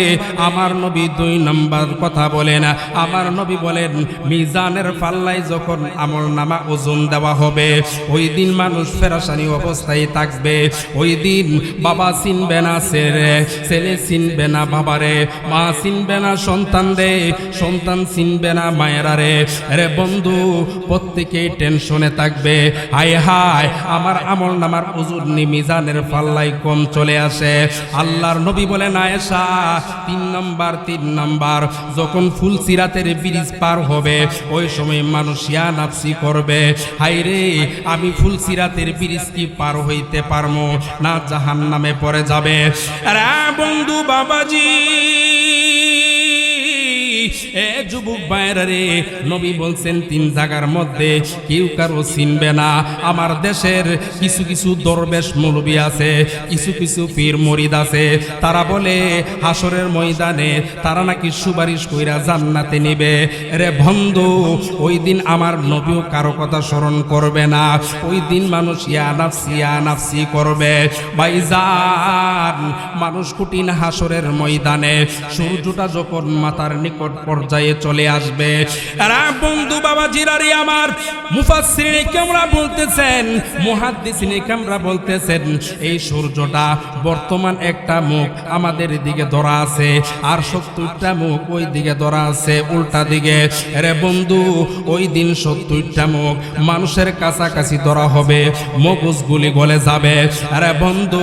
আমার নবী দুই নাম্বার কথা বলেন। আমার নবী বলেন, মিজানের পাল্লায় যখন আমল নামা ওজন দেওয়া হবে, ওই দিন মানুষ পেরেশানি অবস্থায় থাকবে। ওই দিন বাবা চিনবে না ছেলে, ছেলে চিনবে না বাবারে, মা চিনবে না সন্তান রে, সন্তান চিনবে না মায়েরা রে। রে বন্ধু, প্রত্যেকেই টেনশনে থাকবে। হায় হায়, আমার আমল নামার ওজন মিজানের পাল্লায় কম চলে আসে। আল্লাহর নবী বলেন, আয়েশা, তিন নাম্বার যখন ফুলসিরাতের ব্রিজ পার হবে, ওই সময় মানুষ ইয়া নাফসি করবে, হাই রে, আমি ফুলসিরাতের ব্রিজ কি পার হইতে পারবো না জাহান্নামে পড়ে যাবে। আরে বন্ধু বাবাজি, এ যুবক ভাইরা রে, নবী বলছেন তিন জায়গার মধ্যে কেউ কারো চিনবে না। আমার দেশের কিছু কিছু দরবেশ মৌলবী আছে, কিছু কিছু পীর মুরিদ আছে, তারা বলে হাসরের ময়দানে তারা নাকি সুপারিশ কইরা জান্নাতে নিবে। রে বন্ধু, ওই দিন আমার নবীও কারো কথা স্মরণ করবে না। ওই দিন মানুষ ইয়া নাফসি করবে। ভাইজান, মানুষ কঠিন হাসরের ময়দানে সূর্যটা যখন মাথার নিকট পর্যায়ে চলে আসবে, বন্ধু বাবাজিরা রে, আমার মুফাসসিরিনে কেরাম বলতেছেন, মুহাদ্দিসিনে কেরাম বলতেছেন, এই সূর্যটা বর্তমান একটা মুখ আমাদের দিকে ধরা আছে, আর 70টা মুখ ওই দিকে ধরা আছে উল্টা দিকে। রে বন্ধু, ওই দিন 70টা মুখ মানুষের কাছাকাছি ধরা হবে, মগজগুলি গলে যাবে। আরে বন্ধু,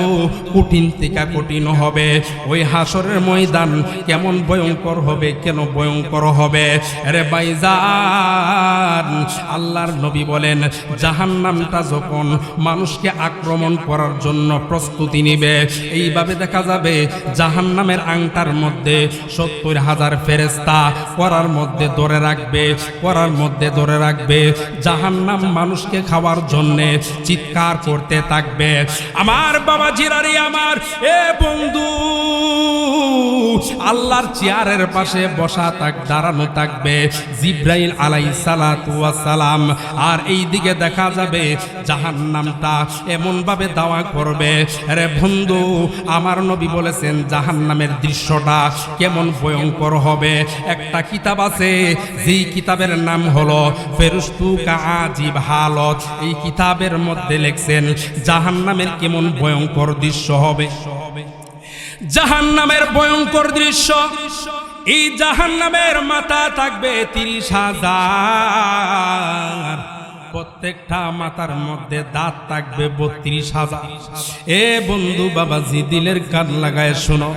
কঠিন থেকে কঠিন হবে। ওই হাসরের ময়দান কেমন ভয়ঙ্কর হবে, কেন ভয়ঙ্কর হবে? আরে ভাইজান, আল্লাহর নবী বলেন, জাহান্নামটা যখন মানুষকে আক্রমণ করার জন্য প্রস্তুতি নিবে, এইভাবে দেখা যাবে জাহান্নামের আংটার মধ্যে 70,000 ফেরেশতা করার মধ্যে ধরে রাখবে। জাহান্নাম মানুষকে খাওয়ার জন্য চিৎকার করতে থাকবে। আমার বাবাজিরা রে, আমার এ বন্ধু, আল্লাহর চেয়ারের পাশে বসা দাঁড়ানো থাকবে জিব্রাইল আলাইহিস সালাতু ওয়াস সালাম। আর এই দিকে দেখা যাবে জাহান্নামটা এমন ভাবে দাওয়া করবে। আরে বন্ধু, আমার নবী বলেছেন জাহান্নামের দৃশ্যটা কেমন ভয়ঙ্কর হবে। একটা কিতাব আছে, যেই কিতাবের নাম হলো ফেরুস্তু কাজিব হালত। এই কিতাবের মধ্যে লেখছেন জাহান্নামের কেমন ভয়ঙ্কর দৃশ্য হবে। জাহান্নামের ভয়ঙ্কর দৃশ্য, এই জাহান্নামের মাথা থাকবে 30,000, প্রত্যেকটা মাথার মধ্যে দাঁত থাকবে 32,000। এ বন্ধু বাবাজি দিলের কান লাগায় শোনো,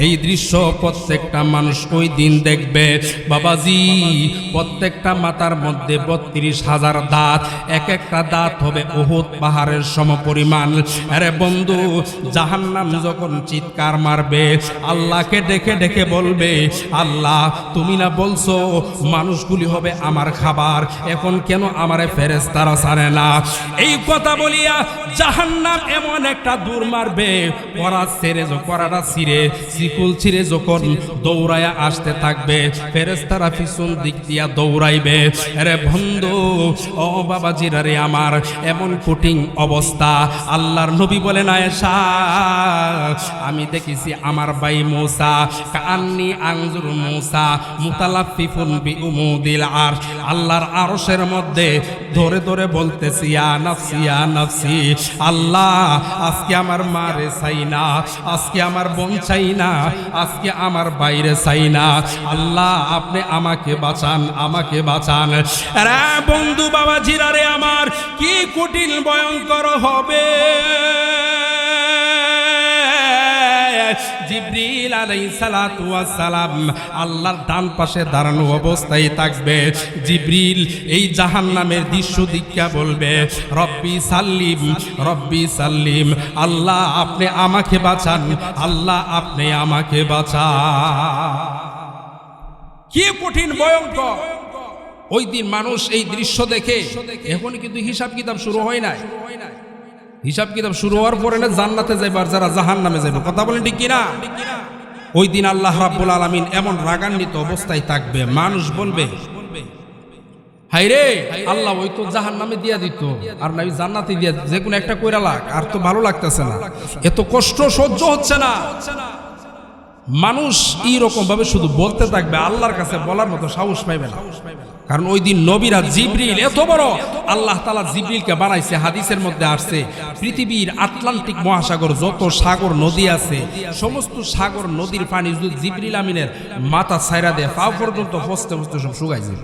এই দৃশ্য প্রত্যেকটা মানুষ ওই দিন দেখবে বাবাজি। প্রত্যেকটা মাথার মধ্যে 32,000 দাঁত, এক একটা দাঁত হবে উহুদ পাহাড়ের সমপরিমাণ। আরে বন্ধু, জাহান্নাম যখন চিৎকার মারবে, আল্লাহকে ডেকে ডেকে বলবে, আল্লাহ তুমি না বলছো মানুষগুলি হবে আমার খাবার, এখন কেন আমারে ফেরেশতারা ছাড়ে না? এই কথা বলিয়া জাহান্নাম এমন একটা দূর মারবে, করাটা ছিঁড়ে শিকুল ছিঁড়ে যখন দৌড়ায়া আসতে থাকবে, ফেরেশতারা পিছন দিক দিয়া দৌড়াইবে। আরে বন্ধু ও বাবাজিরা রে আমার, এমন কঠিন অবস্থা। আল্লাহর নবী বলেন, আয়েশা আমি দেখেছি আমার ভাই মূসা, কান্নি আনজুর মূসা মুতালাফিফুন বিউমুদিল আরশ, আল্লাহর আরশের মধ্যে ধরে ধরে বলতেছি ইয়া নাফসি ইয়া নাফসি। আল্লাহ আজকে আমার মারে চাই না, আজকে আমার বোন চাই না, আজকে আমার বাইরে চাই না, আল্লাহ আপনি আমাকে বাঁচান, আমাকে বাঁচান। আরে বন্ধু বাবাজিরা রে আমার, কি কঠিন ভয়ঙ্কর হবে। জিবরিল আলাইহিস সালাতু ওয়াস সালাম আল্লাহর ডান পাশে দাঁড়ানো অবস্থায় থাকবে। জিবরিল এই জাহান্নামের দৃশ্য দেখা বলবে, রব্বি সাল্লিম রব্বি সাল্লিম, আল্লাহ আপনি আমাকে বাঁচান, আল্লাহ আপনি আমাকে বাঁচান। কি কঠিন ভয়ঙ্কর। ওই দিন মানুষ এই দৃশ্য দেখে, এখন কিন্তু হিসাব কিতাব শুরু হয় নাই। হিসাব কিতাব শুরু হওয়ার পরে না জান্নাতে যাইবে আর যারা জাহান্নামে যাইবে। কথা বলেন ঠিক কিনা? ওই দিন আল্লাহ রাব্বুল আলামিন এমন রাগান্বিত অবস্থায় থাকবে, মানুষ বলবে, হাইরে আল্লাহ ওই তো জাহান্নামে দিয়া দিত আর নাই জান্নাতে দিয়া, যে কোনো একটা কইরা লাগ, আর তো ভালো লাগতেছে না, এত কষ্ট সহ্য হচ্ছে না। মানুষ এইরকম ভাবে শুধু বলতে থাকবে, আল্লাহর কাছে বলার মতো সাহস পাইবে না। কারণ ওই দিন নবীরা, জিবরিল এত বড়, আল্লাহ তাআলা জিবরিলকে বানাইছে। হাদিসের মধ্যে আসছে, পৃথিবীর আটলান্টিক মহাসাগর যত সাগর নদী আছে, সমস্ত সাগর নদীর পানি যদি জিবরিল আমিনের মাথা ছাইরা দেয়, পা পর্যন্ত ফসতে ফসতে সব শুকাই যায়।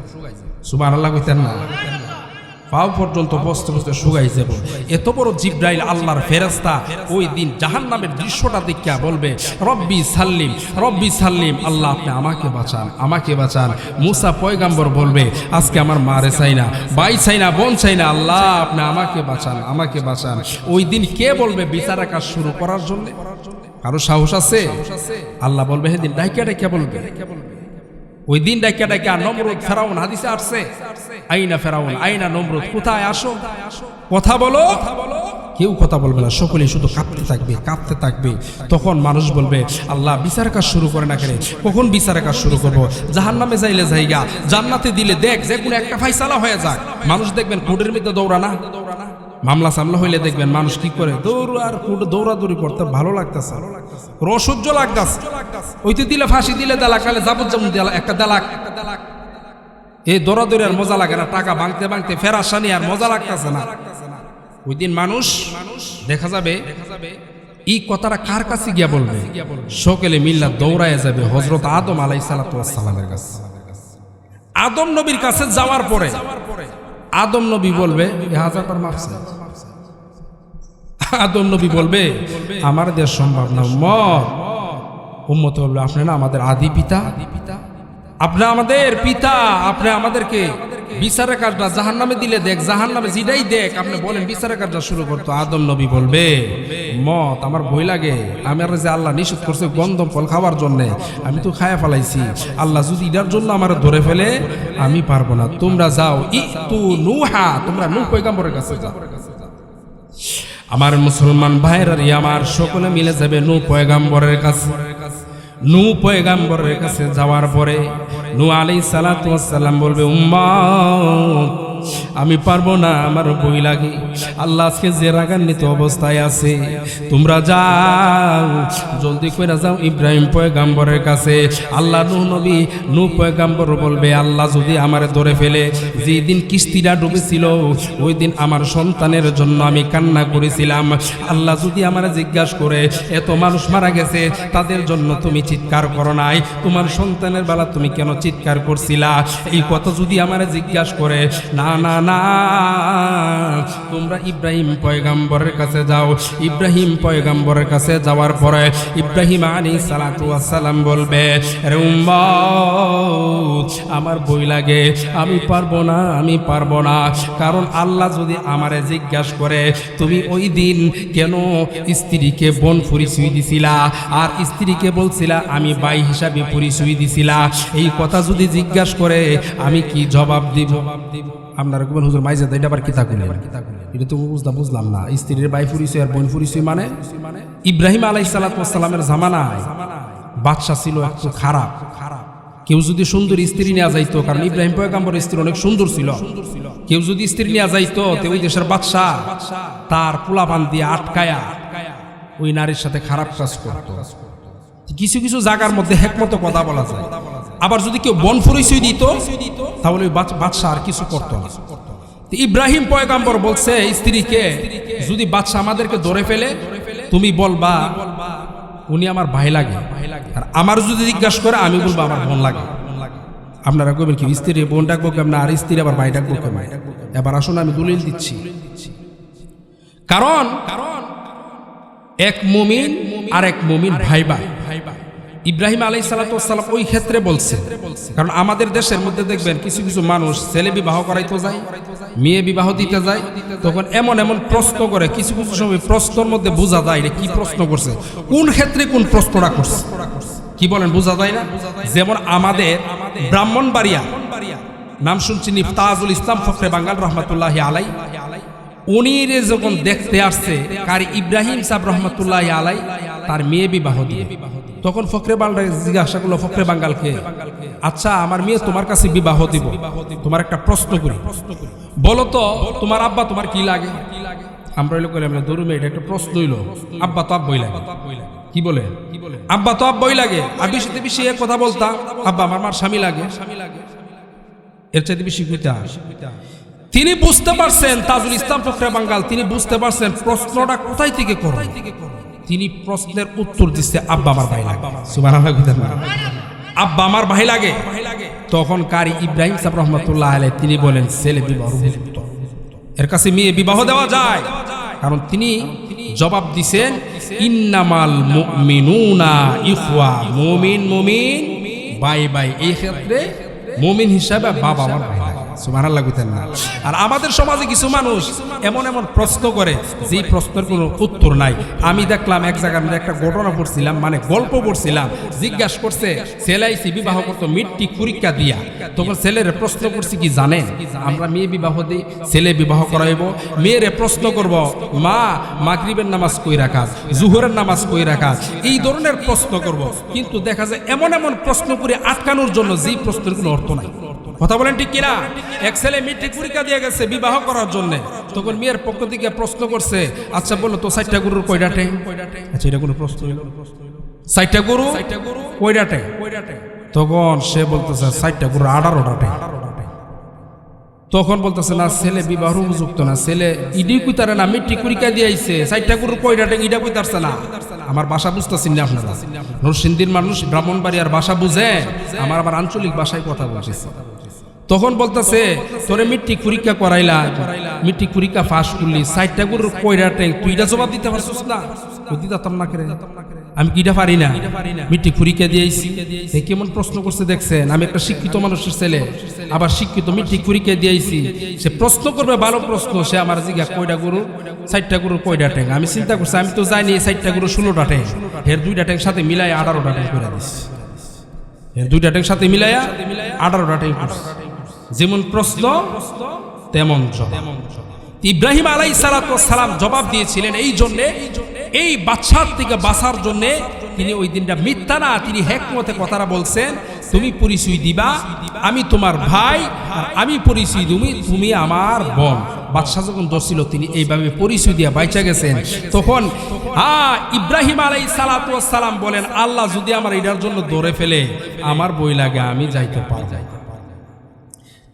সুবহানাল্লাহ কইতেন না? পাও পর্যন্ত বসতে বসতে শুকাই যাব। এত বড় জিবরাইল আল্লাহর ফেরেশতা ওই দিন জাহান্নামের দৃশ্যটা দেখিয়া বলবে, রব্বি সাল্লিম রব্বি সাল্লিম, আল্লাহ আপনি আমাকে বাঁচান, আমাকে বাঁচান। মূসা পয়গাম্বর বলবে, আজকে আমার মারে চাই না, ভাই চাই না, বোন চাই না, আল্লাহ আপনি আমাকে বাঁচান, আমাকে বাঁচান। ওই দিন কে বলবে বিচারের কাজ শুরু করার জন্য? কারো সাহস আছে? আল্লাহ বলবে, সেদিন ডাইকা ডাইকা বলবে। ওই দিন ডাইকা ডাইকা নমরুদ, ফেরাউন, হাদিসে আসছে, আইনা ফেরাউন আইনা নমরুদ, কোথায় আসো, কথা বলো। কেউ কথা বলবে না, সকলে শুধু কাঁপতে থাকবে, কাঁপতে থাকবে। তখন মানুষ বলবে, আল্লাহ বিচার কাজ শুরু করে না কেন? কখন বিচারের কাজ শুরু করবো? জাহান্নামে যাইলে যাইগা, জান্নাতে দিলে দেখ যে কোনো একটা ফাইসালা হয়ে যাক। মানুষ দেখবেন কোর্টের মধ্যে দৌড়ানা, মামলা সামলা হইলে দেখবেন মানুষ কি করে, দৌড়াদৌড়ি করতে ভালো লাগতেছে, অসহ্য লাগতেছে। ওইতে দিলে ফাঁসি দিলে দেলাক, কালে যাবজ্জীবন একটা দেলাক। এই দৌড়াদৌড়ি আর মজা লাগে না, টাকা ভাঙতে ভাঙতে ফেরাসানি আর মজা লাগতেছে না। ওই দিন মানুষ দেখা যাবে, এই কথাটা কার কাছে গিয়া বলবে? সকলে মিল্লা দৌড়ায় যাবে হযরত আদম আলাইহিস সালাতু ওয়াস সালামের কাছে। আদম নবীর কাছে যাওয়ার পরে আদম নবী বলবে, 1000বার মাফ চাই। আদম নবী বলবে, আমার দেওয়া সম্ভব না। উম্মত বলবে, আপনি না আমাদের আদি পিতা, আপনি আমাদের পিতা, আপনি আমাদেরকে বিচারের কাজটা জাহান্নামে দিলে দেখ, জাহান্নামে যেটাই দেখ, আপনি বলেন বিচারের কাজটা শুরু করতো। আদম নবী বলবে, মত আমার ভয় লাগে, আমার যে আল্লাহ নিষেধ করছে গন্ধম ফল খাওয়ার জন্য, আমি তো খায়া ফেলাইছি, আল্লাহ যদি এটার জন্য আমার ধরে ফেলে আমি পারবো না। তোমরা যাও, ইতু নূহা, তোমরা নূহ পয়গম্বরের কাছে যাও। আমার মুসলমান ভাইরা, আমার সকলে মিলে যাবে নূহ পয়গম্বরের কাছে। নূহ পয়গম্বরের কাছে যাওয়ার পরে নূহ আলাইহিস সালাতু ওয়াস সালাম বলবে, উম্মত আমি পারবো না, আমার ভয় লাগে। আল্লাহ আজকে যে রাগান্বিত অবস্থায় আছে, তোমরা যাও, জলদি করে যাও ইব্রাহিম পয়গম্বরের কাছে। আল্লাহ নূহ পয়গম্বর বলবে, আল্লাহ যদি আমারে ধরে ফেলে, যেদিন কিস্তিটা ডুবেছিল ওই দিন আমার সন্তানের জন্য আমি কান্না করেছিলাম, আল্লাহ যদি আমারে জিজ্ঞাসা করে এত মানুষ মারা গেছে তাদের জন্য তুমি চিৎকার করো নাই, তোমার সন্তানের বেলা তুমি কেন চিৎকার করছিলা, এই কথা যদি আমারে জিজ্ঞাসা করে, না না না, তোমরা ইব্রাহিম পয়গাম্বরের কাছে যাও। ইব্রাহিম পয়গাম্বরের কাছে যাওয়ার পরে ইব্রাহিম আলাইহিস সালাতু ওয়াস সালাম বলবে, আরে উম্মত, আমার ভয় লাগে, আমি পারবো না। কারণ আল্লাহ যদি আমারে জিজ্ঞাসা করে তুমি ওই দিন কেন স্ত্রীকে বোন পরিচয় দিছিলা আর স্ত্রীকে বলছিলা আমি ভাই হিসাবে পরিচয় দিছিলা, এই কথা যদি জিজ্ঞাসা করে আমি কি জবাব দিব? আপনারা বলবেন হুজুর মাইজাদা এটা আবার কিতা কইলেন? এটা তো বুঝলাম না। স্ত্রীর ভাই পরিচয় আর বোন পরিচয় মানে ইব্রাহিম আলাইহিস সালাতু ওয়াস সালামের জামানায় বাদশা ছিল একটু খারাপ। কেউ যদি সুন্দর স্ত্রী নেওয়া যাইতো, কারণ ইব্রাহিম পয়গাম্বরের স্ত্রী অনেক সুন্দর ছিল, কেউ যদি স্ত্রী নেওয়া যাইতো তো ওই দেশের বাদশা তার পোলাপান দিয়ে আটকায়া ওই নারীর সাথে খারাপ কাজ করত। কিছু কিছু জায়গার মধ্যে হেকমত কথা বলা যায়। আবার যদি কেউ বন পরিচয় দিত তাহলে ওই বাদশা আর কিছু করতো না। ইব্রাহিম পয়গাম্বর বলছে স্ত্রীকে, যদি বাদশা আমাদেরকে ধরে ফেলে তুমি বলবা উনি আমার ভাই লাগে, আর আমার যদি জিজ্ঞাসা করে আমি বলবো আমার বোন লাগে। আপনারা কইবেন কি স্ত্রী বোন ডাকবো কেমন আর স্ত্রী আবার ভাই ডাকবো কেমন? এবার আসুন আমি দলিল দিচ্ছি। কারণ এক মুমিন আর এক মুমিন ভাই ভাই। ইব্রাহিম আলাইহিস সালাতু ওয়াস সালাম ওই ক্ষেত্রে বলছে, কারণ আমাদের দেশের মধ্যে দেখবেন কিছু কিছু মানুষ ছেলে বিবাহ করাইতে যায়, মেয়ে বিবাহ দিতে যায়, তখন এমন প্রশ্ন করে, কিছু কিছু সময় প্রশ্নের মধ্যে বোঝা যায় এটা কি প্রশ্ন করছে, কোন ক্ষেত্রে কোন প্রশ্নটা করছে, কি বলেন বোঝা যায় না? যেমন আমাদের ব্রাহ্মণবাড়িয়া নাম শুনছি তাজুল ইসলাম ফখরে বাঙ্গাল রহমাতুল্লাহি আলাই, উনি যখন দেখতে আসছে কারি ইব্রাহিম সাহেব রহমাতুল্লাহি আলাই তার মেয়ে বিবাহ দিয়ে, তখন ফখরে বাঙ্গাল জিজ্ঞাসা করলো ফখরে বাঙ্গালকে, আচ্ছা আমার মেয়ে তোমার কাছে বিবাহ দিব, তোমার একটা প্রশ্ন করি, বলো তো তোমার আব্বা তোমার কি লাগে? আমরা হইলো কইলাম ধরুন এটা একটা প্রশ্ন হইলো, আব্বা তো আব্বাই লাগে। কি বলে? আব্বা তো আব্বাই লাগে। আর বেশিতে বেশি এক কথা বলতাম, আব্বা আমার স্বামী লাগে, এর চাইতে বেশি কইতা। তিনি বুঝতে পারছেন, তাজুল ইসলাম ফখরে বাঙ্গাল তিনি বুঝতে পারছেন প্রশ্নটা কোথায় থেকে করো। তিনি প্রশ্নের উত্তর দিচ্ছে আব্বা আমার ভাই লাগে। সুবহানাল্লাহ, আব্বা আমার ভাই লাগে। তখন কারি ইব্রাহিম সাহেব রহমাতুল্লাহ আলাইহি তিনি বলেন ছেলে বিবাহ উপযুক্ত, এর কাছে মেয়ে বিবাহ দেওয়া যায়। কারণ তিনি জবাব দিছেন ইন্নামাল মুমিনুনা ইখওয়া, মুমিন ভাই ভাই, এই ক্ষেত্রে মুমিন হিসাবে বাবা আমার ভাই লাগে। সুবহানাল্লাহ কইতেন না? আর আমাদের সমাজে কিছু মানুষ এমন প্রশ্ন করে যে প্রশ্নের কোনো উত্তর নাই। আমি দেখলাম এক জায়গার মধ্যে একটা ঘটনা পড়ছিলাম, মানে গল্প পড়ছিলাম, জিজ্ঞাসা করছে ছেলেইসি বিবাহ করতো মেট্রিক পরীক্ষা দিয়া, তখন ছেলের প্রশ্ন করছি কি জানেন, আমরা মেয়ে বিবাহ দিই, ছেলে বিবাহ করাইব, মেয়েরে প্রশ্ন করব মা মাগরিবের নামাজ কই রাখাস, জুহরের নামাজ কই রাখাস, এই ধরনের প্রশ্ন করব। কিন্তু দেখা যায় এমন প্রশ্ন করে আটকানোর জন্য যেই প্রশ্নের কোনো অর্থ নাই। কথা বলেন ঠিক কিনা? এক ছেলে মেট্রিক পরীক্ষা দিয়ে গেছে বিবাহ করার জন্য, তখন মেয়ের পক্ষ থেকে প্রশ্ন করছে, আচ্ছা বলো তো 4টা গরুর কয়টা ঠ্যাং? আচ্ছা এটা কোনো প্রশ্ন হইল? 4টা গরু কয়টা ঠ্যাং? তখন সে বলতেছে 4টা গরু 18টা ঠ্যাং। তখন বলতেছে না ছেলে বিবাহ উপযুক্ত না, ছেলে ইডি কইতারে না, মেট্রিক পরীক্ষা দিয়ে আইছে, 4টা গরুর কয়টা ঠ্যাং ইডা কইতারছে না। আমার ভাষা বুঝতেছেন না আপনারা? নরসিংদীর মানুষ ব্রাহ্মণবাড়িয়ার ভাষা বুঝে, আমার আবার আঞ্চলিক ভাষায় কথা বলতেছে। তখন বলতেছে তোরে মেট্রিক পরীক্ষা করাইলা, মেট্রিক পরীক্ষা পাস করলি, 4টা গরুর কয়টা ঠ্যাং তুই এটা জবাব দিতে পারছিস না? দিতাম না করে আমি কিটা পারি না, মেট্রিক পরীক্ষা দিয়েছি। কেমন প্রশ্ন করছে দেখছেন? আমি একটা শিক্ষিত মানুষের ছেলে, আবার শিক্ষিত, মেট্রিক পরীক্ষা দিয়েছি, সে প্রশ্ন করবে ভালো প্রশ্ন, সে আমার জিজ্ঞা কয়টা গরু, 4টা গরুর কয়টা ঠ্যাং? আমি চিন্তা করছি আমি তো জানি 4টা গরু 16টা ঠ্যাং, এর 2টা ঠ্যাং সাথে মিলাই 18টা ঠ্যাং করে দিস, এর 2টা ঠ্যাং সাথে মিলাইয়া 18টা ঠ্যাং করছে। যেমন প্রশ্ন তেমন জবাব। ইব্রাহিম আলাইহিস সালাতু ওয়াস সালাম জবাব দিয়েছিলেন এই জন্যে, এই বাদশার থেকে বাঁচার জন্যে তিনি ওই দিনটা মিথ্যা না, তিনি হিকমতে কথাটা বলছেন, তুমি পরিচয় দিবা আমি তোমার ভাই, আর আমি পরিচয় দিবি তুমি আমার বোন। বাদশা যখন দর্শিল তিনি এইভাবে পরিচয় দিয়া বাইচা গেছেন। তখন ইব্রাহিম আলাইহিস সালাতু ওয়াস সালাম বলেন আল্লাহ যদি আমার এটার জন্য ধরে ফেলে আমার বই লাগে, আমি যাইতে পারবো।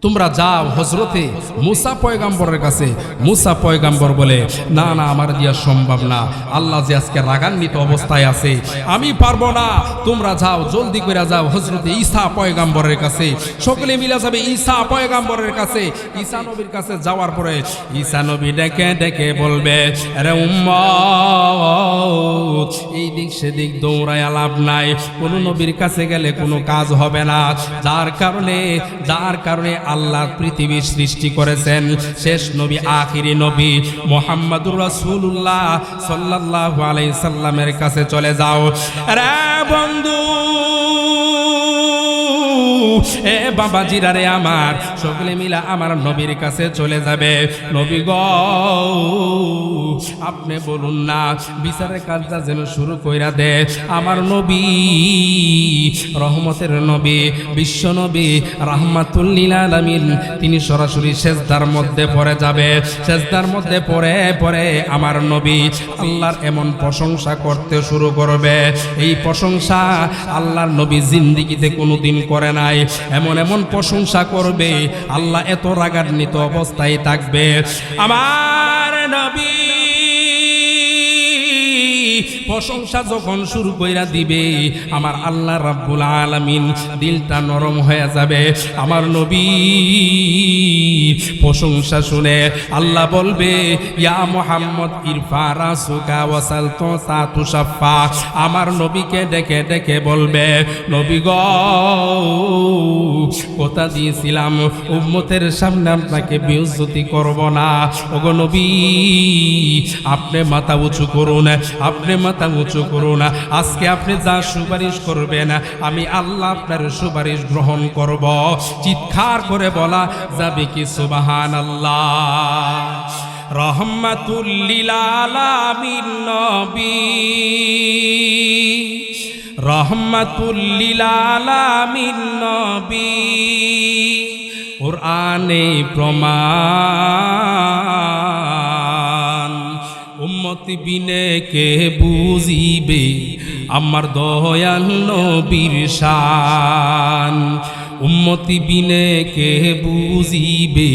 তোমরা যাও হজরতে মুসা পয়গাম্বরের কাছে। মুসা পয়গাম্বর বলে, না না, আমার দিয়া সম্ভব না, আল্লাহ যে আজকে রাগান্বিত অবস্থায় আছে, আমি পারবো না। তোমরা যাও, জলদি করে যাও হজরতে ঈসা পয়গাম্বরের কাছে। সকলে মিলে যাবে ঈসা পয়গাম্বরের কাছে। ঈসা নবীর কাছে যাওয়ার পরে ঈসা নবী ডেকে ডেকে বলবে, আরে উম্মত, এই দিক সেদিক দৌড়ায় লাভ নাই, কোন নবীর কাছে গেলে কোনো কাজ হবে না। যার কারণে আল্লাহ পৃথিবী সৃষ্টি করেছেন শেষ নবী, আখিরি নবী মুহাম্মদুর রাসূলুল্লাহ সাল্লাল্লাহু আলাইহি সাল্লামের কাছে চলে যাও। রে বন্ধু, এ বাবাজিরা রে আমার, সকলে মিলা আমার নবীর কাছে চলে যাবে। নবী গো, আপনি বলুন না, বিচারের কাজটা যেন শুরু কইরা দে। আমার নবী, রহমতের নবী, বিশ্ব নবী, রাহমাতুল লিল আলামিন, তিনি সরাসরি সেজদার মধ্যে পড়ে যাবে। সেজদার মধ্যে পড়ে আমার নবী আল্লাহর এমন প্রশংসা করতে শুরু করবে, এই প্রশংসা আল্লাহর নবী জিন্দেগিতে কোনোদিন করে নাই। এমন প্রশংসা করবে, আল্লাহ এত রাগান্বিত অবস্থায় থাকবে। আমার নবী প্রশংসা যখন শুরু কইরা দিবে, আমার আল্লাহ রাব্বুল আলামিন দিলটা নরম হয়ে যাবে। আমার নবী প্রশংসা শুনে আল্লাহ বলবে, ইয়া মুহাম্মদ ইরফা রাসুকা ওয়াসাল তুসা তুশাফা। আমার নবীকে ডেকে ডেকে বলবে, নবী গো, কথা দিয়েছিলাম উম্মতের সামনে আপনাকে বেইজ্জতি করব না। ওগো নবী, আপনি মাথা উঁচু করুন, আপনি মাথা উঁচু করুন। আজকে আপনি যা সুপারিশ করবেন, আমি আল্লাহ আপনার সুপারিশ গ্রহণ করব। চিৎকার করে বলা যাবে কি সুবহানাল্লাহ। রহমাতুল লিল আলামিন নবী, রহমাতুল লিল আলামিন নবী, কুরআনে প্রমাণ। উম্মত বিনে কে বুঝিবে আমার দয়াল নবীর শান। উম্মতি বিনে কে বুঝিবে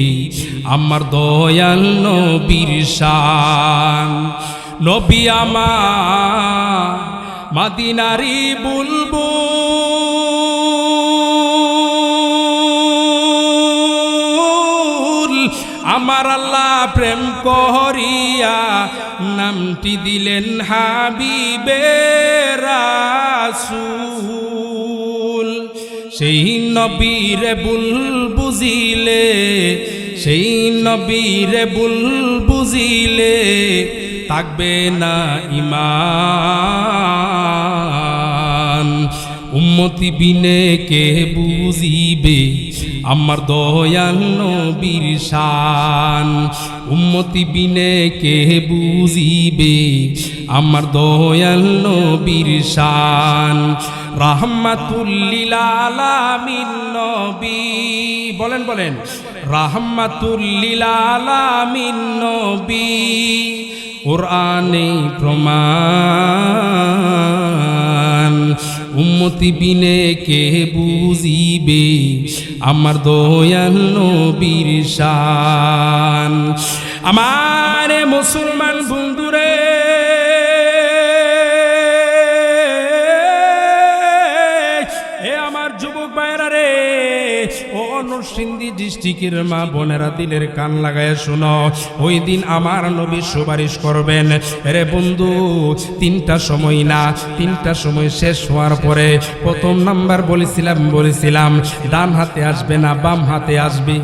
আমার দয়াল নবীর শান। নবী আমার মদিনারি বুলবুল, আমার আল্লাহ প্রেম করিয়া নামটি দিলেন হাবিবে রাসূল। সেই নবীরে বুঝিলে, সেই নবীরে বুঝিলে থাকবে না ঈমান। উম্মতি বিনে কে বুঝিবে আমার দয়াল নবীর শান। উম্মতি বিনে কে বুঝিবে আমার দয়াল নবীর শান। রাহমাতুল লিল আলামিন নবী, বলেন বলেন, রাহমাতুল লিল আলামিন নবী, কুরআনে প্রমাণ। উম্মতি বিনে কে বুঝিবে আমার দয়াল নবীর শান। আমার মুসলমান বন্ধুরে, এ আমার যুবক ভাইরা রে, ও নরসিংদী ডিস্ট্রিক্টের মা বোনেরা, দিলের কান লাগায় শোনো। ওই দিন আমার নবী সুপারিশ করবেন। রে বন্ধু, তিনটা সময় না, তিনটা সময় শেষ হওয়ার পরে প্রথম নাম্বার বলেছিলাম ডান হাতে আসবে না বাম হাতে আসবে।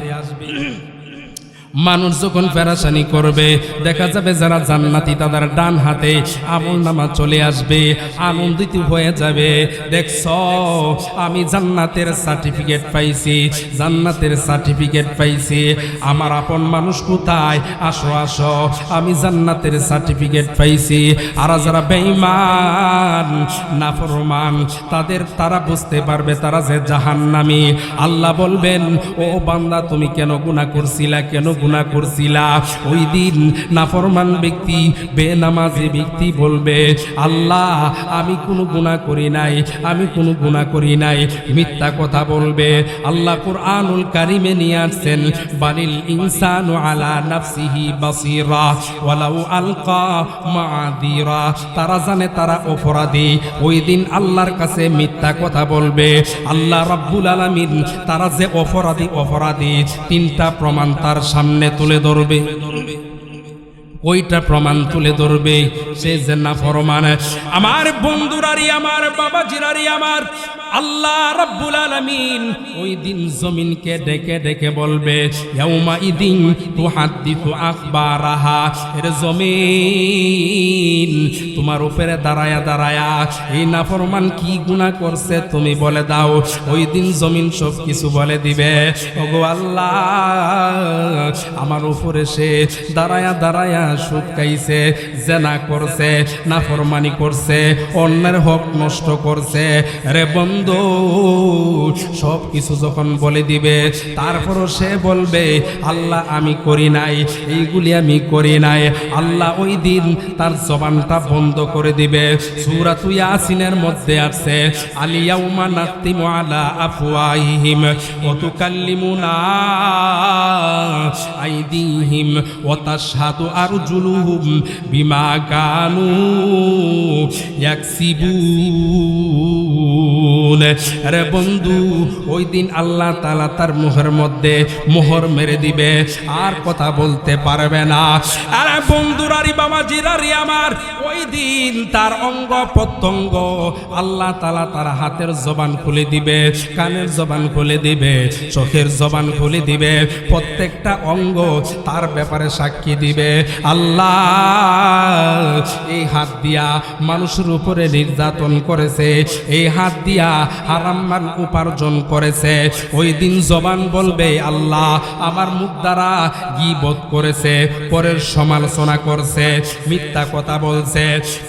মানুষ যখন পেরেশানি করবে, দেখা যাবে যারা জান্নাতি তাদের ডান হাতে আমলনামা চলে আসবে, আনন্দিত হয়ে যাবে। দেখছো, আমি জান্নাতের সার্টিফিকেট পাইছি, জান্নাতের সার্টিফিকেট পাইছি। আমার আপন মানুষ কোথায়? আসো আসো, আমি জান্নাতের সার্টিফিকেট পাইছি। আর যারা বেঈমান নাফরমান, তারা বুঝতে পারবে তারা যে জাহান্নামী। আল্লাহ বলবেন, ও বান্দা, তুমি কেন গুনাহ করছিলা, কেন গুনাহ করছিলা। ওই দিন নাফরমান ব্যক্তি, বেনামাজি ব্যক্তি বলবে, আল্লাহ আমি কোনো গুনাহ করি নাই, আমি কোনো গুনাহ করি নাই, মিথ্যা কথা বলবে। আল্লাহ কুরআনুল কারীমে নিয়ে আসছেন, বালিল ইনসানু আলা নাফসিহি বাসীরা ওয়ালাউ আলকা মাআযিরা। তারা জানে তারা অপরাধী, ওই দিন আল্লাহর কাছে মিথ্যা কথা বলবে। আল্লাহ রাব্বুল আলামিন তারা যে অপরাধী তিনটা প্রমাণ তার সামনে তুলে ধরবে। ওইটা প্রমাণ তুলে ধরবে সে যে নাফরমান। আমার বন্ধুরারি, আমার বাবাজিরারি, আমার আল্লাহ রাব্বুল আলামিন ওই দিন জমিনকে ডেকে ডেকে বলবে, ইয়াউমা ইদিন তুহাদ্দিসু আখবারাহা। এর জমিন তোমার উপরে দাঁড়ায়া দাঁড়ায়া এই নাফরমান কি গুনাহ করছে তুমি বলে দাও। ওই দিন জমিন সব কিছু বলে দিবে, ওগো আল্লাহ আমার উপরে সে দাঁড়ায়া দাঁড়ায়া সুদ খাইছে, জেনা করছে, নাফরমানি করছে, অন্যের হক নষ্ট করছে। রে বন্ধু, সব কিছু যখন বলে দিবে, তারপরও সে বলবে আল্লাহ আমি করি নাই, এইগুলি আমি করি নাই। আল্লাহ ওই দিন তার জবানটা বন্ধ করে দিবে। সূরাতুল ইয়াসিনের মধ্যে আছে, আলিয়াউমা নাখতিমু আলা আফওয়াহিহিম ওয়া তুকাল্লিমুনা আইদিহিম ওয়া তাশহাদু আরজুলুহুম বিমা কানু ইয়াকসিবুন। আরে বন্ধু, ওই দিন আল্লাহ তাআলা তার মুখের মধ্যে মোহর মেরে দিবে, আর কথা বলতে পারবে না। আরে বন্ধুরারি, বাবাজিরারি আমার, ওই দিন তার অঙ্গ প্রত্যঙ্গ আল্লাহ তাআলা তার হাতের জবান খুলে দিবে, কানের জবান খুলে দিবে, চোখের জবান খুলে দিবে। প্রত্যেকটা অঙ্গ তার ব্যাপারে সাক্ষী দিবে। আল্লাহ এই হাত দিয়া মানুষের উপরে নির্যাতন করেছে, এই হাত দিয়া হারাম মাল উপার্জন করেছে। ওই দিন জবান বলবে আল্লাহ আমার মুখ দ্বারা গীবত করেছে, পরের সমালোচনা করছে, মিথ্যা কথা বলছে।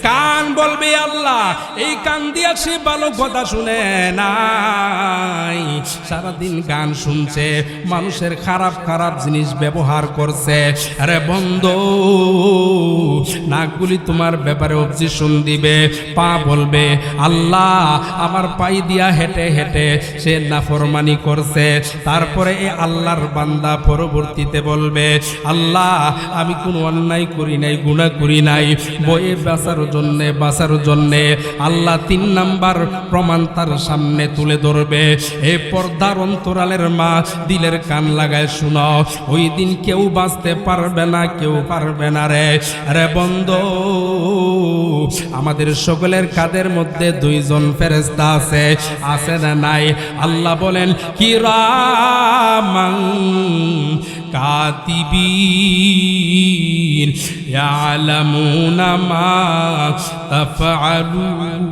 কান বলবে আল্লাহ এই কান দিয়া সে ভালো কথা শুনে নাই, সারাদিন গান শুনছে, মানুষের খারাপ খারাপ জিনিস ব্যবহার করছে। আরে বন্ধু, নাকগুলি তোমার ব্যাপারে অবজেকশন দিবে। পা বলবে আল্লাহ আমার পাই দিয়া হেঁটে হেঁটে সে নাফরমানি করছে। তারপরে এই আল্লাহর বান্দা পরবর্তীতে বলবে আল্লাহ আমি কোনো অন্যায় করি নাই, গুনাহ করি নাই, বয়ে বাঁচার জন্যে আল্লাহ 3 নাম্বার প্রমাণ তার সামনে তুলে ধরবে। এই পর্দার অন্তরালের মা, দিলের কান লাগায় শুনো, ওই দিন কেউ বাঁচতে পারবে না, কেউ পারবে না রে। আরে বন্ধু, আমাদের সকলের কাদের মধ্যে 2 জন ফেরেশতা আছে, আছে না নাই? আল্লাহ বলেন কিরামান কাতিবিন ইয়ালামুনা মা তাফআলুন।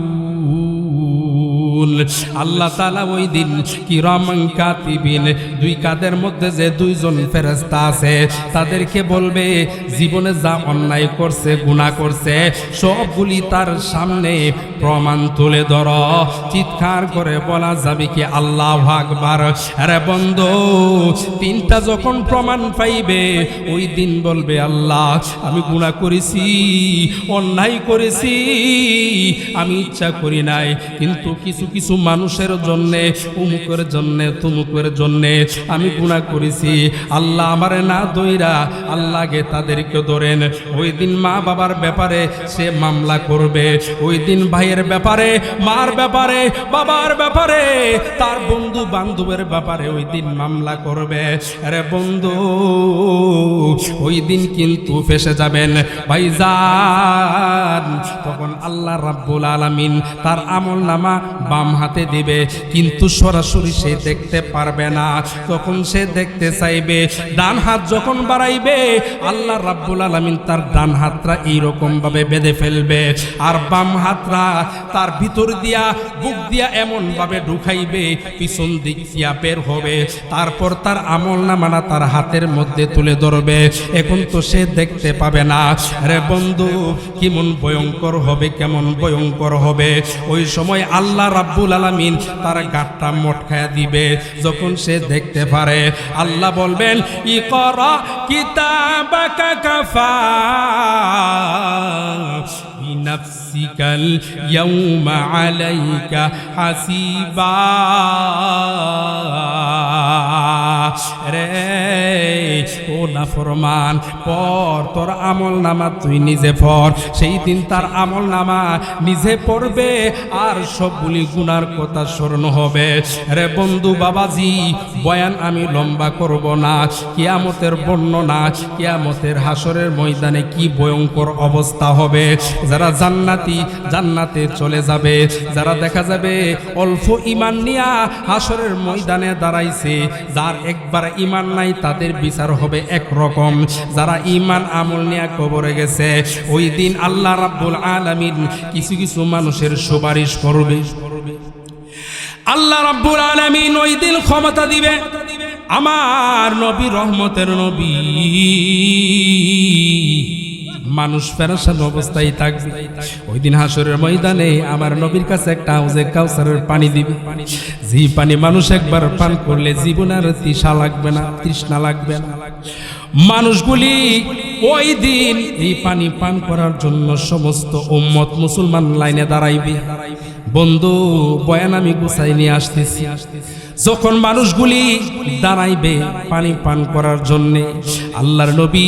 আল্লাহ তাআলা ওই দিন কিরামান কাতিবিন, 2 কাদের মধ্যে যে 2 জন ফেরেশতা আছে তাদেরকে বলবে জীবনে যা অন্যায় করছে, গুনাহ করছে, সবগুলি তার সামনে প্রমাণ তুলে ধর। চিৎকার করে বলা যাবে কি আল্লাহু আকবার। আরে বন্ধু, 3টা যখন প্রমাণ পাইবে ওই দিন বলবে আল্লাহ আমি গুনাহ করেছি, অন্যায় করেছি, আমি ইচ্ছা করি নাই, কিন্তু কিছু কিছু মানুষের জন্যে, উমুকের জন্যে, তুমুকের জন্যে আমি গুনাহ করেছি। আল্লাহ আমারে না দইরা আল্লাহকে তাদেরকে ধরেন। ওই দিন মা বাবার ব্যাপারে সে মামলা করবে, ওই দিন ভাইয়ের ব্যাপারে, মার ব্যাপারে, বাবার ব্যাপারে, তার বন্ধু বান্ধবের ব্যাপারে ওই দিন মামলা করবে। আরে বন্ধু, ওই দিন কিন্তু ফেসে যাবেন ভাইজান। তখন আল্লাহ রাব্বুল আলামিন তার আমলনামা বাম হাতে দিবে, কিন্তু সরাসরি সে দেখতে পারবে না। তখন সে দেখতে চাইবে, ডান হাত যখন বাড়াইবে আল্লাহ রাব্বুল আলামিন তার ডান হাতটা এইরকম ভাবে বেঁধে ফেলবে, আর বাম হাতটা তার ভিতর দিয়া, বুক দিয়া এমন ভাবে ঢুকাইবে পিছন দিক দিয়া বের হবে। তারপর তার আমলনামাটা তার হাতের মধ্যে তুলে ধরবে। এখন তো সে দেখতে পাবে না। আরে বন্ধু, কেমন ভয়ঙ্কর হবে, কেমন ভয়ঙ্কর হবে। ওই সময় আল্লাহ রাব্বুল আলামিন তার গাটটা মটকায়া দিবে। যখন সে দেখতে পারে আল্লাহ বলবেন ইকরা কিতাবাকা কাফা বিনাফসিকাল ইয়াউমা আলাইকা হাসিবা। রে ও নাফরমান, পর তোর আমল নামা তুই নিজে পড়। সেই দিন তার আমল নামা নিজে পড়বে আর সবগুলি গুনার কথা স্মরণ হবে। রে বন্ধু বাবাজি, বয়ান আমি লম্বা করব না। কিয়ামতের বর্ণনা, কিয়ামতের হাসরের ময়দানে কি ভয়ঙ্কর অবস্থা হবে। যারা জান্নাতি জান্নাতে চলে যাবে, যারা দেখা যাবে অল্প ঈমান নিয়া হাসরের ময়দানে দাঁড়াইছে, যার একবার ঈমান নাই তাদের বিচার হবে একরকম। যারা ঈমান আমল নিয়া কবরে গেছে, ওই দিন আল্লাহ রাব্বুল আলামিন কিছু কিছু মানুষের সুপারিশ করবে। আল্লাহ রাব্বুল আলামিন ওই দিন ক্ষমতা দিবে। আমার নবী রহমতের নবী, মানুষ পেরেশান অবস্থায় থাকবে। ওই দিন হাসরের ময়দানে আমার নবীর কাছে একটা হাউজে কাউসারের পানি দিবে। যে পানি মানুষ একবার পান করলে জীবনে আর তৃষা লাগবে না, তৃষ্ণা লাগবে না। মানুষগুলি ওই দিন এই পানি পান করার জন্য সমস্ত উম্মত মুসলমান লাইনে দাঁড়াইবে। বন্ধু, বয়ান আমি গুছাই নিয়ে আসতেছি। যখন মানুষগুলি দাঁড়াইবে পানি পান করার জন্যে, আল্লাহর নবী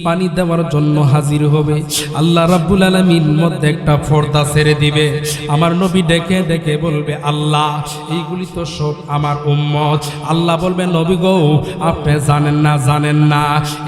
পানি দেওয়ার জন্য হাজির হবে। আল্লাহ রাব্বুল আলামিন মধ্যে একটা পর্দা ছেড়ে দিবে। আমার নবী ডেকে ডেকে বলবে, আল্লাহ এইগুলি তো সব আমার উম্মত। আল্লাহ বলবে, নবী গো, আপনি জানেন না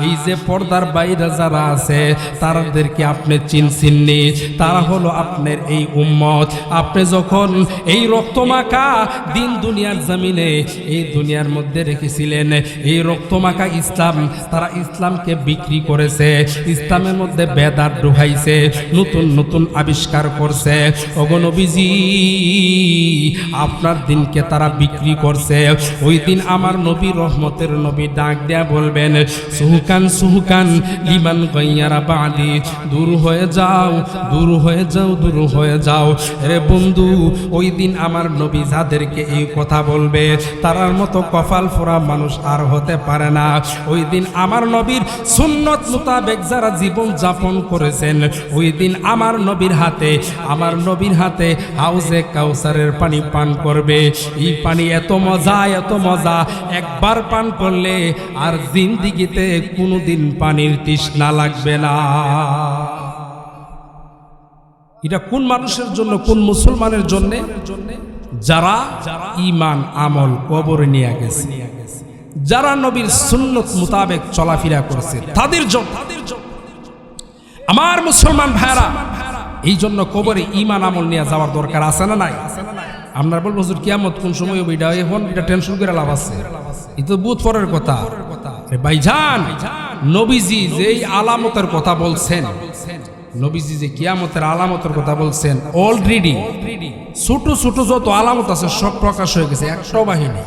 এই যে পর্দার বাইরে যারা আছে তাদেরকে আপনি চিনছেননি, তারা হলো আপনার এই উম্মত। আপনি যখন এই রক্তমাখা দিন দুনিয়ার জমিনে এই দুনিয়ার মধ্যে রেখেছিলেন, এই রক্তমাখা ইসলাম, তারা ইসলামকে বিক্রি করেছে, ইসলামের মধ্যে বেদাত ঢুকাইছে, নতুন নতুন আবিষ্কার করছে। ওগো নবীজি, আপনার দিনকে তারা বিক্রি করছে। ওই দিন আমার নবী রহমতের নবী ডাক দেয়া বলবেন, সুহুকান সুহুকান লিমান গায়্যারা বাদি, দূর হয়ে যাও, দূর হয়ে যাও, দূর হয়ে যাও। রে বন্ধু, ওই দিন আমার নবী যাদেরকে এই কথা বলবে তারার মতো কপাল ফোড়া মানুষ আর হতে পারে না। ওই দিন আমার নবীর সুন্নত মোতাবেক যারা জীবন যাপন করেছেন, ওই দিন আমার নবীর হাতে হাউজে কাউসারের পানি পান করবে। এই পানি এত মজা, এত মজা, একবার পান করলে আর জিন্দিগিতে কোনোদিন পানির তৃষ্ণা লাগবে না। এটা কোন মানুষের জন্য, কোন মুসলমানের জন্য? যারা ঈমান আমল কবরে নিয়ে গেছে, যারা নবীর সুন্নত মোতাবেক চলাফেরা করছে, তাদের জন্য। আমার মুসলমান ভাইরা, এই জন্য কবরে ঈমান আমল নিয়ে যাওয়ার দরকার আছে না নাই? আপনার বলবো হুজুর কিয়ামত কোন সময় হবে, এটা এখন এটা টেনশন করে লাভ আছে? এটা তো বহুত পরের কথা। ভাইজান, নবীজি যে আলামতের কথা বলছেন, নবীজি যে কিয়ামতের আলামতের কথা বলছেন, অলরেডি ছোট ছোট যত আলামত আছে সব প্রকাশ হয়ে গেছে, একটাও বাহিনী।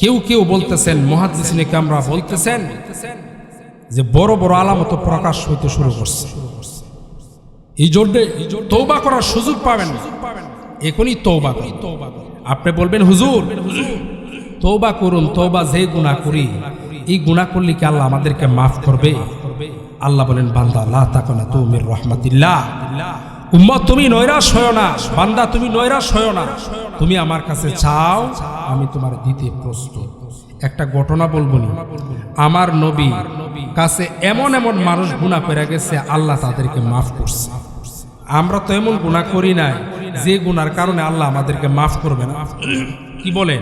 কেউ কেউ বলতেছেন, মুহাদ্দিসিনে কামরা বলতেছেন যে বড় বড় আলামত প্রকাশ হইতে শুরু করছে। এই জন্য তওবা করার সুযোগ পাবেন, এখনই তওবা করুন। আপনি বলবেন, হুজুর তওবা করুন, তওবা যে গুনাহ করি, এই গুনাহ করলে কি আল্লাহ আমাদেরকে মাফ করবে? আল্লাহ বলেন, বান্দা লা তাকনাতু মির রাহমাতিল্লাহ, উম্মত তুমি নৈরাশ হয়ো না, বান্দা তুমি নৈরাশ হয়ো না, তুমি আমার কাছে চাও, আমি তোমার দিতে প্রস্তুত। একটা ঘটনা বলবো না, আমার নবী কাছে এমন এমন মানুষ গুনাহ করে গেছে, আল্লাহ তাদেরকে মাফ করছে। আমরা তো এমন গুনাহ করি নাই যে গুনার কারণে আল্লাহ আমাদেরকে মাফ করবে না। কি বলেন?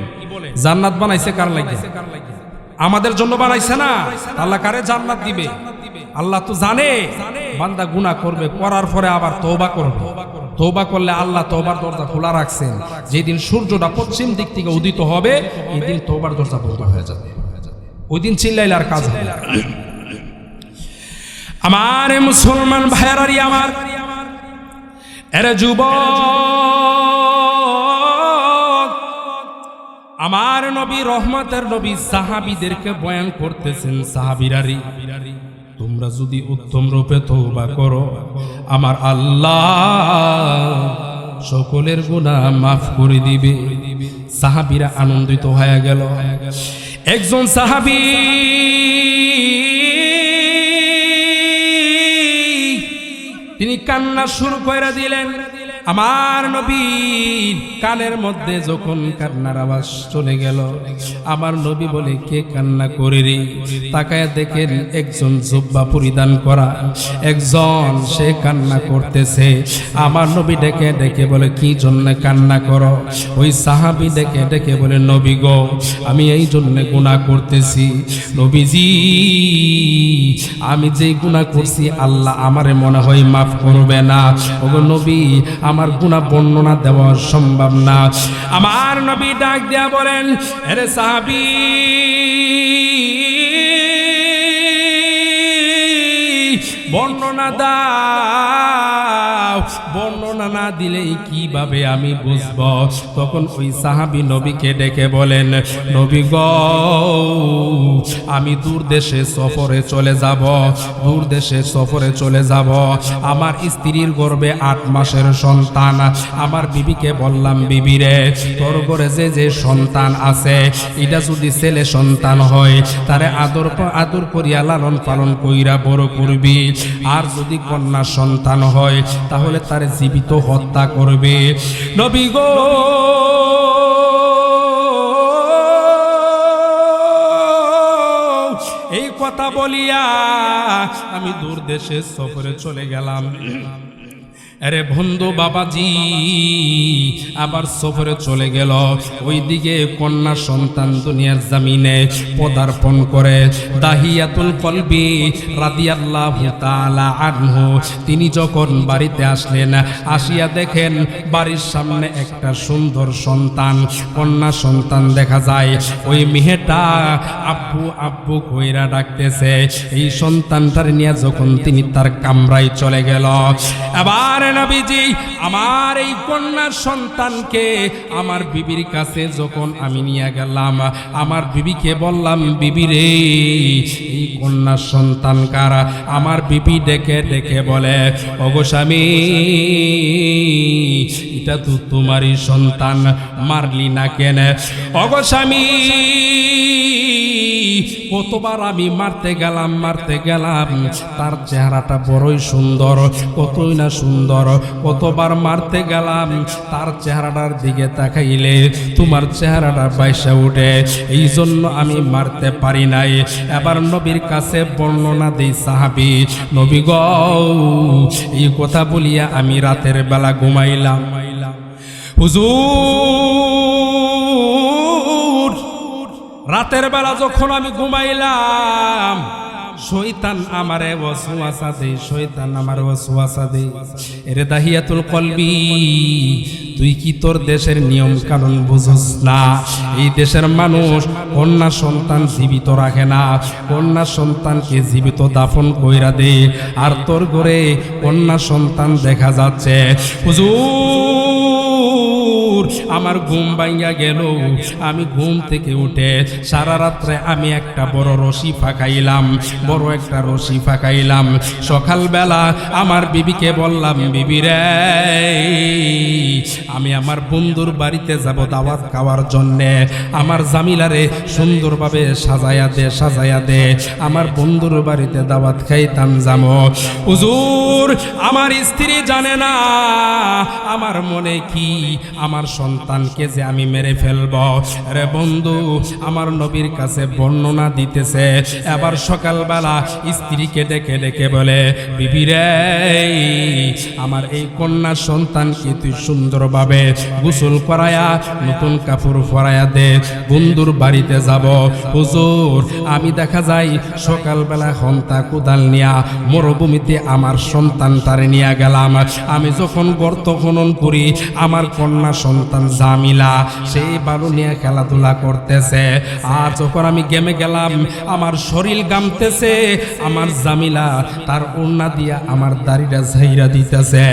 জান্নাত বানাইছে কার লাগে? আমাদের জন্য বানাইছে না। আল্লাহ কারে জান্নাত দিবে? আল্লাহ তো জানে বান্দা গুনাহ করবে, করার পরে আবার তওবা করবে। তওবা করলে আল্লাহ তওবার দরজা খোলা রাখছেন। যেদিন সূর্যটা পশ্চিম দিক থেকে উদিত হবে, এই দিন তওবার দরজা বন্ধ হয়ে যাবে। ওই দিন চিল্লাইলে আর কাজ হবে না। আমার মুসলমান ভাইয়ারি, আমার এর যুবক, আমার নবী রহমতের নবী সাহাবীদেরকে বয়ান করতেছেন, সাহাবীরারি তোমরা যদি উত্তম রূপে তওবা করো, আমার আল্লাহ সকলের গুনাহ মাফ করে দিবে। সাহাবীরা আনন্দিত হয়ে গেল। একজন সাহাবী তিনি কান্না শুরু করে দিলেন। আমার নবীর কানের মধ্যে যখন কান্নার আওয়াজ চলে গেল, আমার নবী বলে, কে কান্না করে রে? তাকায় দেখেন একজন জুব্বা পরিধান করা একজন, সে কান্না করতেছে। আমার নবী ডেকে ডেকে বলে, কি জন্য কান্না করো? ওই সাহাবী ডেকে ডেকে বলে, নবী গো, আমি এই জন্য গুনাহ করতেছি। নবীজি, আমি যে গুনাহ করছি আল্লাহ আমারে মনে হয় মাফ করবে না। ওগো নবী, আমার গুনাহ বর্ণনা দেওয়া সম্ভব না। আমার নবী ডাক দিয়া বলেন, আরে সাহাবী, বর্ণনা দাও, বর্ণনা না দিলেই কিভাবে আমি বুঝব? তখন ওই সাহাবী নবীকে ডেকে বলেন, নবী গো, আমি দূর দেশে সফরে চলে যাব, দূর দেশে সফরে চলে যাব। আমার স্ত্রীর গর্ভে 8 মাসের সন্তান। আমার বিবিকে বললাম, বিবি রে, তোর ঘরে যে যে সন্তান আছে, এটা যদি ছেলে সন্তান হয় তারে আদর করিয়া লালন পালন কইরা বড় করবি, আর যদি কন্যা সন্তান হয় তাহলে তারে জীবিত হত্যা করবে। নবী গো, এই কথা বলিয়া আমি দূর দেশে সফরে চলে গেলাম। আরে বন্ধু বাবাজি আবার সফরে চলে গেল। ওইদিকে কন্যা সন্তান দুনিয়ার জমিনে পদার্পণ করে। দাহিয়াতুল কলবি রাদিয়াল্লাহু তাআলা আনহু তিনি যখন বাড়িতে আসলেন, আসিয়া দেখেন বাড়ির সামনে একটা সুন্দর সন্তান, কন্যা সন্তান দেখা যায়। ওই মেয়েটা আব্বু আব্বু কইরা ডাকতেছে। এই সন্তানটার নিয়ে যখন তিনি তার কামরায় চলে গেল, আবার নবীজি আমার এই কন্যা সন্তানকে আমার বিবির কাছে যখন আমি নিয়ে গেলাম, আমার বিবিকে বললাম, বিবি রে, এই কন্যা সন্তান কারা? আমার বিবি ডেকে ডেকে বলে, ওগো স্বামী, এটা তো তোমারই সন্তান, মারলি না কেন? ওগো স্বামী, কতবার আমি মারতে গেলাম, তার চেহারাটা বড়ই সুন্দর, কতই না সুন্দর। কতবার মারতে গেলাম, তার চেহারাটার দিকে তাকাইলে তোমার চেহারাটা বাইসা উঠে, এই জন্য আমি মারতে পারি নাই। এবার নবীর কাছে বর্ণনা দেই সাহাবী, নবী গো, এই কথা বলিয়া আমি রাতের বেলা ঘুমাইলাম। হুজুর, রাতের বেলা যখন আমি ঘুমাইলাম, শয়তান আমারে ওয়াসওয়াসা দেয়, শয়তান আমারে ওয়াসওয়াসা দেয়। এরে দাহিয়াতুল কলবি, তুই কি তোর দেশের নিয়ম কানুন বুঝস না? এই দেশের মানুষ কন্যা সন্তান জীবিত রাখে না, কন্যা সন্তানকে জীবিত দাফন কইরা দে, আর তোর ঘরে কন্যা সন্তান দেখা যাচ্ছে। হুজুর, আমার ঘুম ভাঙা গেল। আমি ঘুম থেকে উঠে সারা রাত্রে আমি একটা বড় রশি ফাঁকাইলাম, বড় একটা রশি ফাঁকাইলাম। সকালবেলা আমার বিবিকে বললাম, বিবি রে, আমি আমার বন্ধুর বাড়িতে যাব দাওয়াত খাওয়ার জন্যে। আমার জামিলারে সুন্দরভাবে সাজায়া দে, আমার বন্ধুর বাড়িতে দাওয়াত খাইতাম যাবো। হুজুর, আমার স্ত্রী জানে না আমার মনে কি, আমার সন্তানকে যে আমি মেরে ফেলব। রে বন্ধু, আমার নবীর কাছে বর্ণনা দিতেছে। এবার সকালবেলা স্ত্রীকে ডেকে ডেকে বলে, বিবি রে, আমার এই কন্যা সন্তানকে তুই সুন্দরভাবে গোসল করায়া নতুন কাপড় পরায়া দে, বন্ধুর বাড়িতে যাব। হুজুর, আমি দেখা যায় সকালবেলা হন্তা কোদাল নিয়া মরুভূমিতে আমার সন্তানটারে নিয়ে গেলাম। আমি যখন গর্ত খনন করি, আমার কন্যা সন্তান জামিলা সেই বালু নিয়ে খেলাধুলা করতেছে। আর যখন আমি গেমে গেলাম, আমার শরীর গামতেছে, আমার জামিলা তার ওড়না দিয়া আমার দাড়িটা ঝাইরা দিতেছে।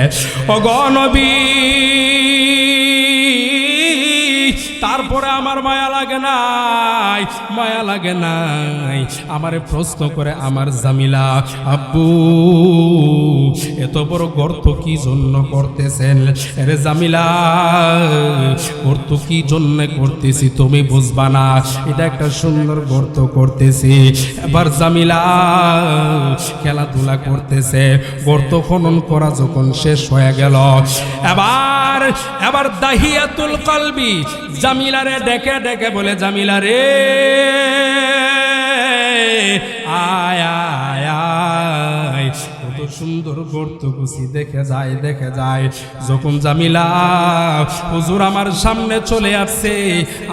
ওগো নবী, তারপরে আমার মায়া লাগে নাই, মায়া লাগে নাই। আমারে প্রশ্ন করে আমার জামিলা, আব্বু এত বড় গর্ত কি জন্য করতেছেন? আরে জামিলা, গর্ত কি জন্য করতেছি তুমি বুঝবা না, এটা একটা সুন্দর গর্ত করতেছি। এবার জামিলা খেলাধুলা করতেছে, গর্ত খনন করা যখন শেষ হয়ে গেল, এবার দাহিয়াতুল কলবি জামিলারে ডেকে ডেকে বলে, জামিলা রে আয় আয় আয়, কত সুন্দর গর্ত কুচি দেখে যায় দেখে যায়। যখন জামিলা হুজুর আমার সামনে চলে আসছে,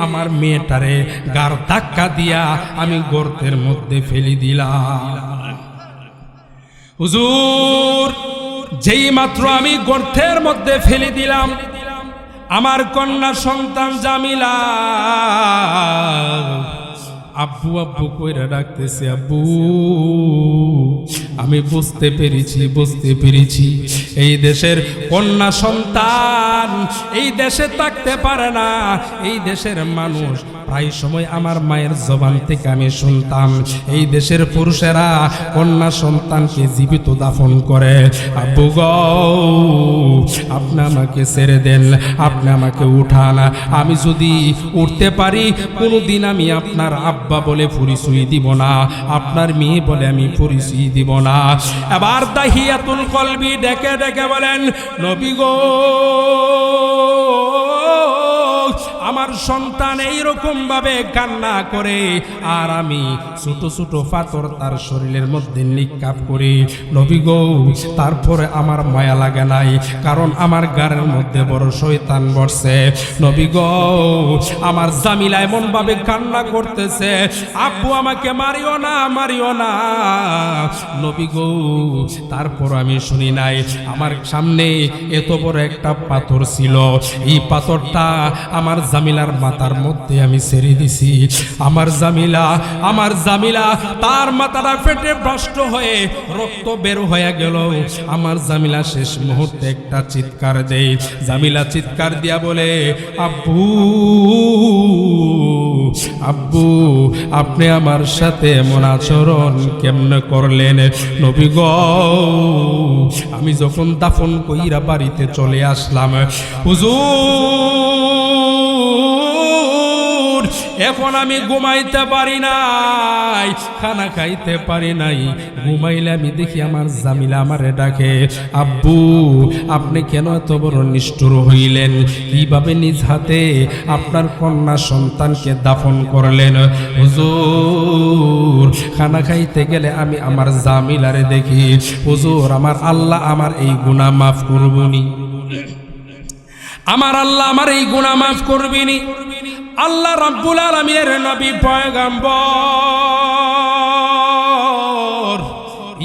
আমার মেয়েটারে গার ধাক্কা দিয়া আমি গর্তের মধ্যে ফেলে দিলাম। হুজুর যেই মাত্র আমি গর্তের মধ্যে ফেলে দিলাম, আমার কন্যা সন্তান জামিলা আব্বু আব্বু কইরা ডাকতেছে। আব্বু আমি বুঝতে পেরেছি এই দেশের কন্যা সন্তান এই দেশে থাকতে পারে না। এই দেশের মানুষ প্রায় সময় আমার মায়ের জবান থেকে আমি শুনতাম, এই দেশের পুরুষেরা কন্যা সন্তানকে জীবিত দাফন করে। আব্বু গো আপনি আমাকে ছেড়ে দেন, আপনি আমাকে উঠান, আমি যদি উঠতে পারি কোনোদিন আমি আপনার আব্বা বলে পরিচয় দিব না, আপনার মেয়ে বলে আমি পরিচয় দিব না। এবার দাহিয়াতুল কলবি ডেকে ডেকে বলেন, নবী গো আমার সন্তান এইরকম ভাবে কান্না করে, আর আমি ছোট ছোট পাথর তার শরীরের মধ্যে নিক্ষেপ করি। নবী গো তারপরে আমার মায়া লাগে নাই, কারণ আমার গাড়ির মধ্যে বড় শয়তান বসছে। নবী গো আমার জামিলা এমন ভাবে কান্না করতেছে, আব্বু আমাকে মারিও না মারিও না। নবী গো তারপর আমি শুনি নাই, আমার সামনে এত বড় একটা পাথর ছিল, এই পাথরটা আমার জামিলার মাথার মধ্যে আমি ছেড়ে দিছি। আমার জামিলা তার মাথাটা ফেটে নষ্ট হয়ে রক্ত বের হয়ে গেল। আমার জামিলা শেষ মুহূর্তে একটা চিৎকার দেয়। জামিলা চিৎকার দিয়া বলে, আব্বু আব্বু আপনি আমার সাথে এমন আচরণ কেমনে করলেন? নবী গো আমি যখন দাফন কইরা বাড়িতে চলে আসলাম, হুজুর এখন আমি ঘুমাইতে পারি নাই, খানা খাইতে পারি নাই। ঘুমাইলে আমি দেখি আমার জামিলা আমারে ডাকে, আব্বু আপনি কেন এত বড় নিষ্ঠুর হইলেন? কিভাবে নিজ হাতে আপনার কন্যা সন্তানকে দাফন করলেন? হুজুর খানা খাইতে গেলে আমি আমার জামিলারে দেখি, হুজুর আমার আল্লাহ আমার এই গুনাহ মাফ করবনি, আমার আল্লাহ আমার এই গুনাহ মাফ করবেনি। আল্লাহ রাব্বুল আলামিনের নবী পয়গম্বর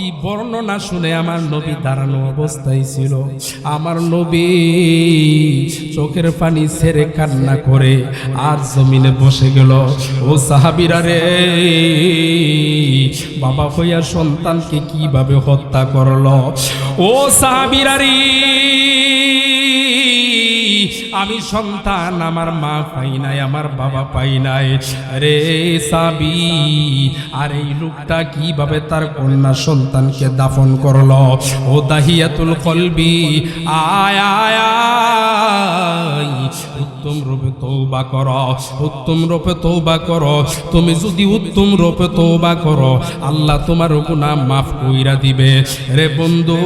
এই বর্ণনা শুনে আমার নবী দাঁড়ানো অবস্থায় ছিল। আমার নবী চোখের পানি ছেড়ে কান্না করে আর জমিনে বসে গেল। ও সাহাবীরা রে, বাবা হইয়া সন্তানকে কিভাবে হত্যা করলো? ও সাহাবীরা রে, আমি সন্তান, আমার মা পাই নাই, আমার বাবা পাই নাই রে সাবি। আর এই লোকটা কিভাবে তার কন্যা সন্তানকে দাফন করলো? ও দাহিয়াতুল কলবি আয় আয় আয়, উত্তম রূপে তওবা করো, উত্তম রূপে তওবা করো। তুমি যদি উত্তম রূপে তওবা করো, আল্লাহ তোমার গুনাহ মাফ কইরা দিবে। রে বন্ধু,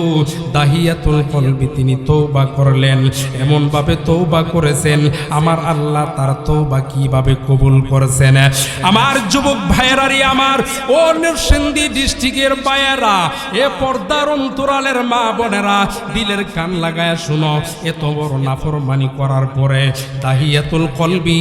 দাহিয়াতুল কলবি তিনি তওবা করলেন, এমন ভাবে তওবা করেছেন আমার আল্লাহ তার তওবা কিভাবে কবুল করেছেন। আমার যুবক ভাইয়েরারি, আমার ও নরসিংদী ডিস্ট্রিক্টের ভাইয়েরা, এ পর্দার অন্তরালের মা বোনেরা, দিলের কান লাগায়া শুনো। এত বড় নাফরমানি করার পরে দাহিয়াতুল কলবি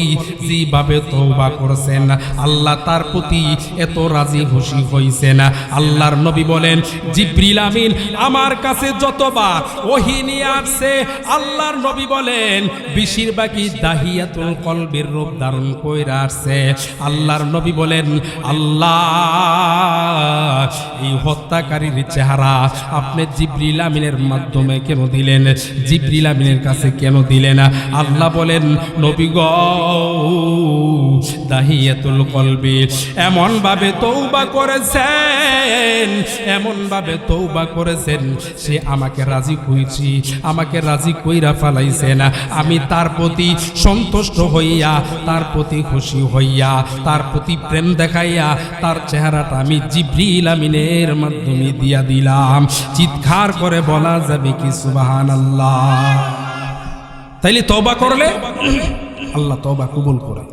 যেভাবে তওবা করেছেন, আল্লাহ তার প্রতি এত রাজি খুশি হইছেন। আল্লাহর নবী বলেন, জিবরিল আমিন আমার কাছে যতবার ওহী নিয়ে আসছে, আল্লাহর নবী বলেন বেশিরভাগই দাহিয়াতুল কলবির রূপ ধারণ কইরা আসছে। আল্লাহর নবী বলেন, আল্লাহ এই হত্যাকারীর চেহারা আপনি জিবরিল আমিনের মাধ্যমে কেন দিলেন? জিবরিল আমিনের কাছে কেন দিলেন? আল্লাহ বলেন, নবী গো দাহিয়াতুল কলবি এমন ভাবে তওবা করেছেন, এমন ভাবে তওবা করেছেন, সে আমাকে রাজি কইছি, আমাকে রাজি কইরা ফেলাইছেন। আমি তার প্রতি সন্তুষ্ট হইয়া, তার প্রতি খুশি হইয়া, তার প্রতি প্রেম দেখাইয়া তার চেহারাটা আমি জিবরিল আমিনের মাধ্যমে দিয়া দিলাম। চিৎকার করে বলা যাবে কি সুবহানাল্লাহ? তাইলে তওবা করলে আল্লাহ তওবা কবুল করে।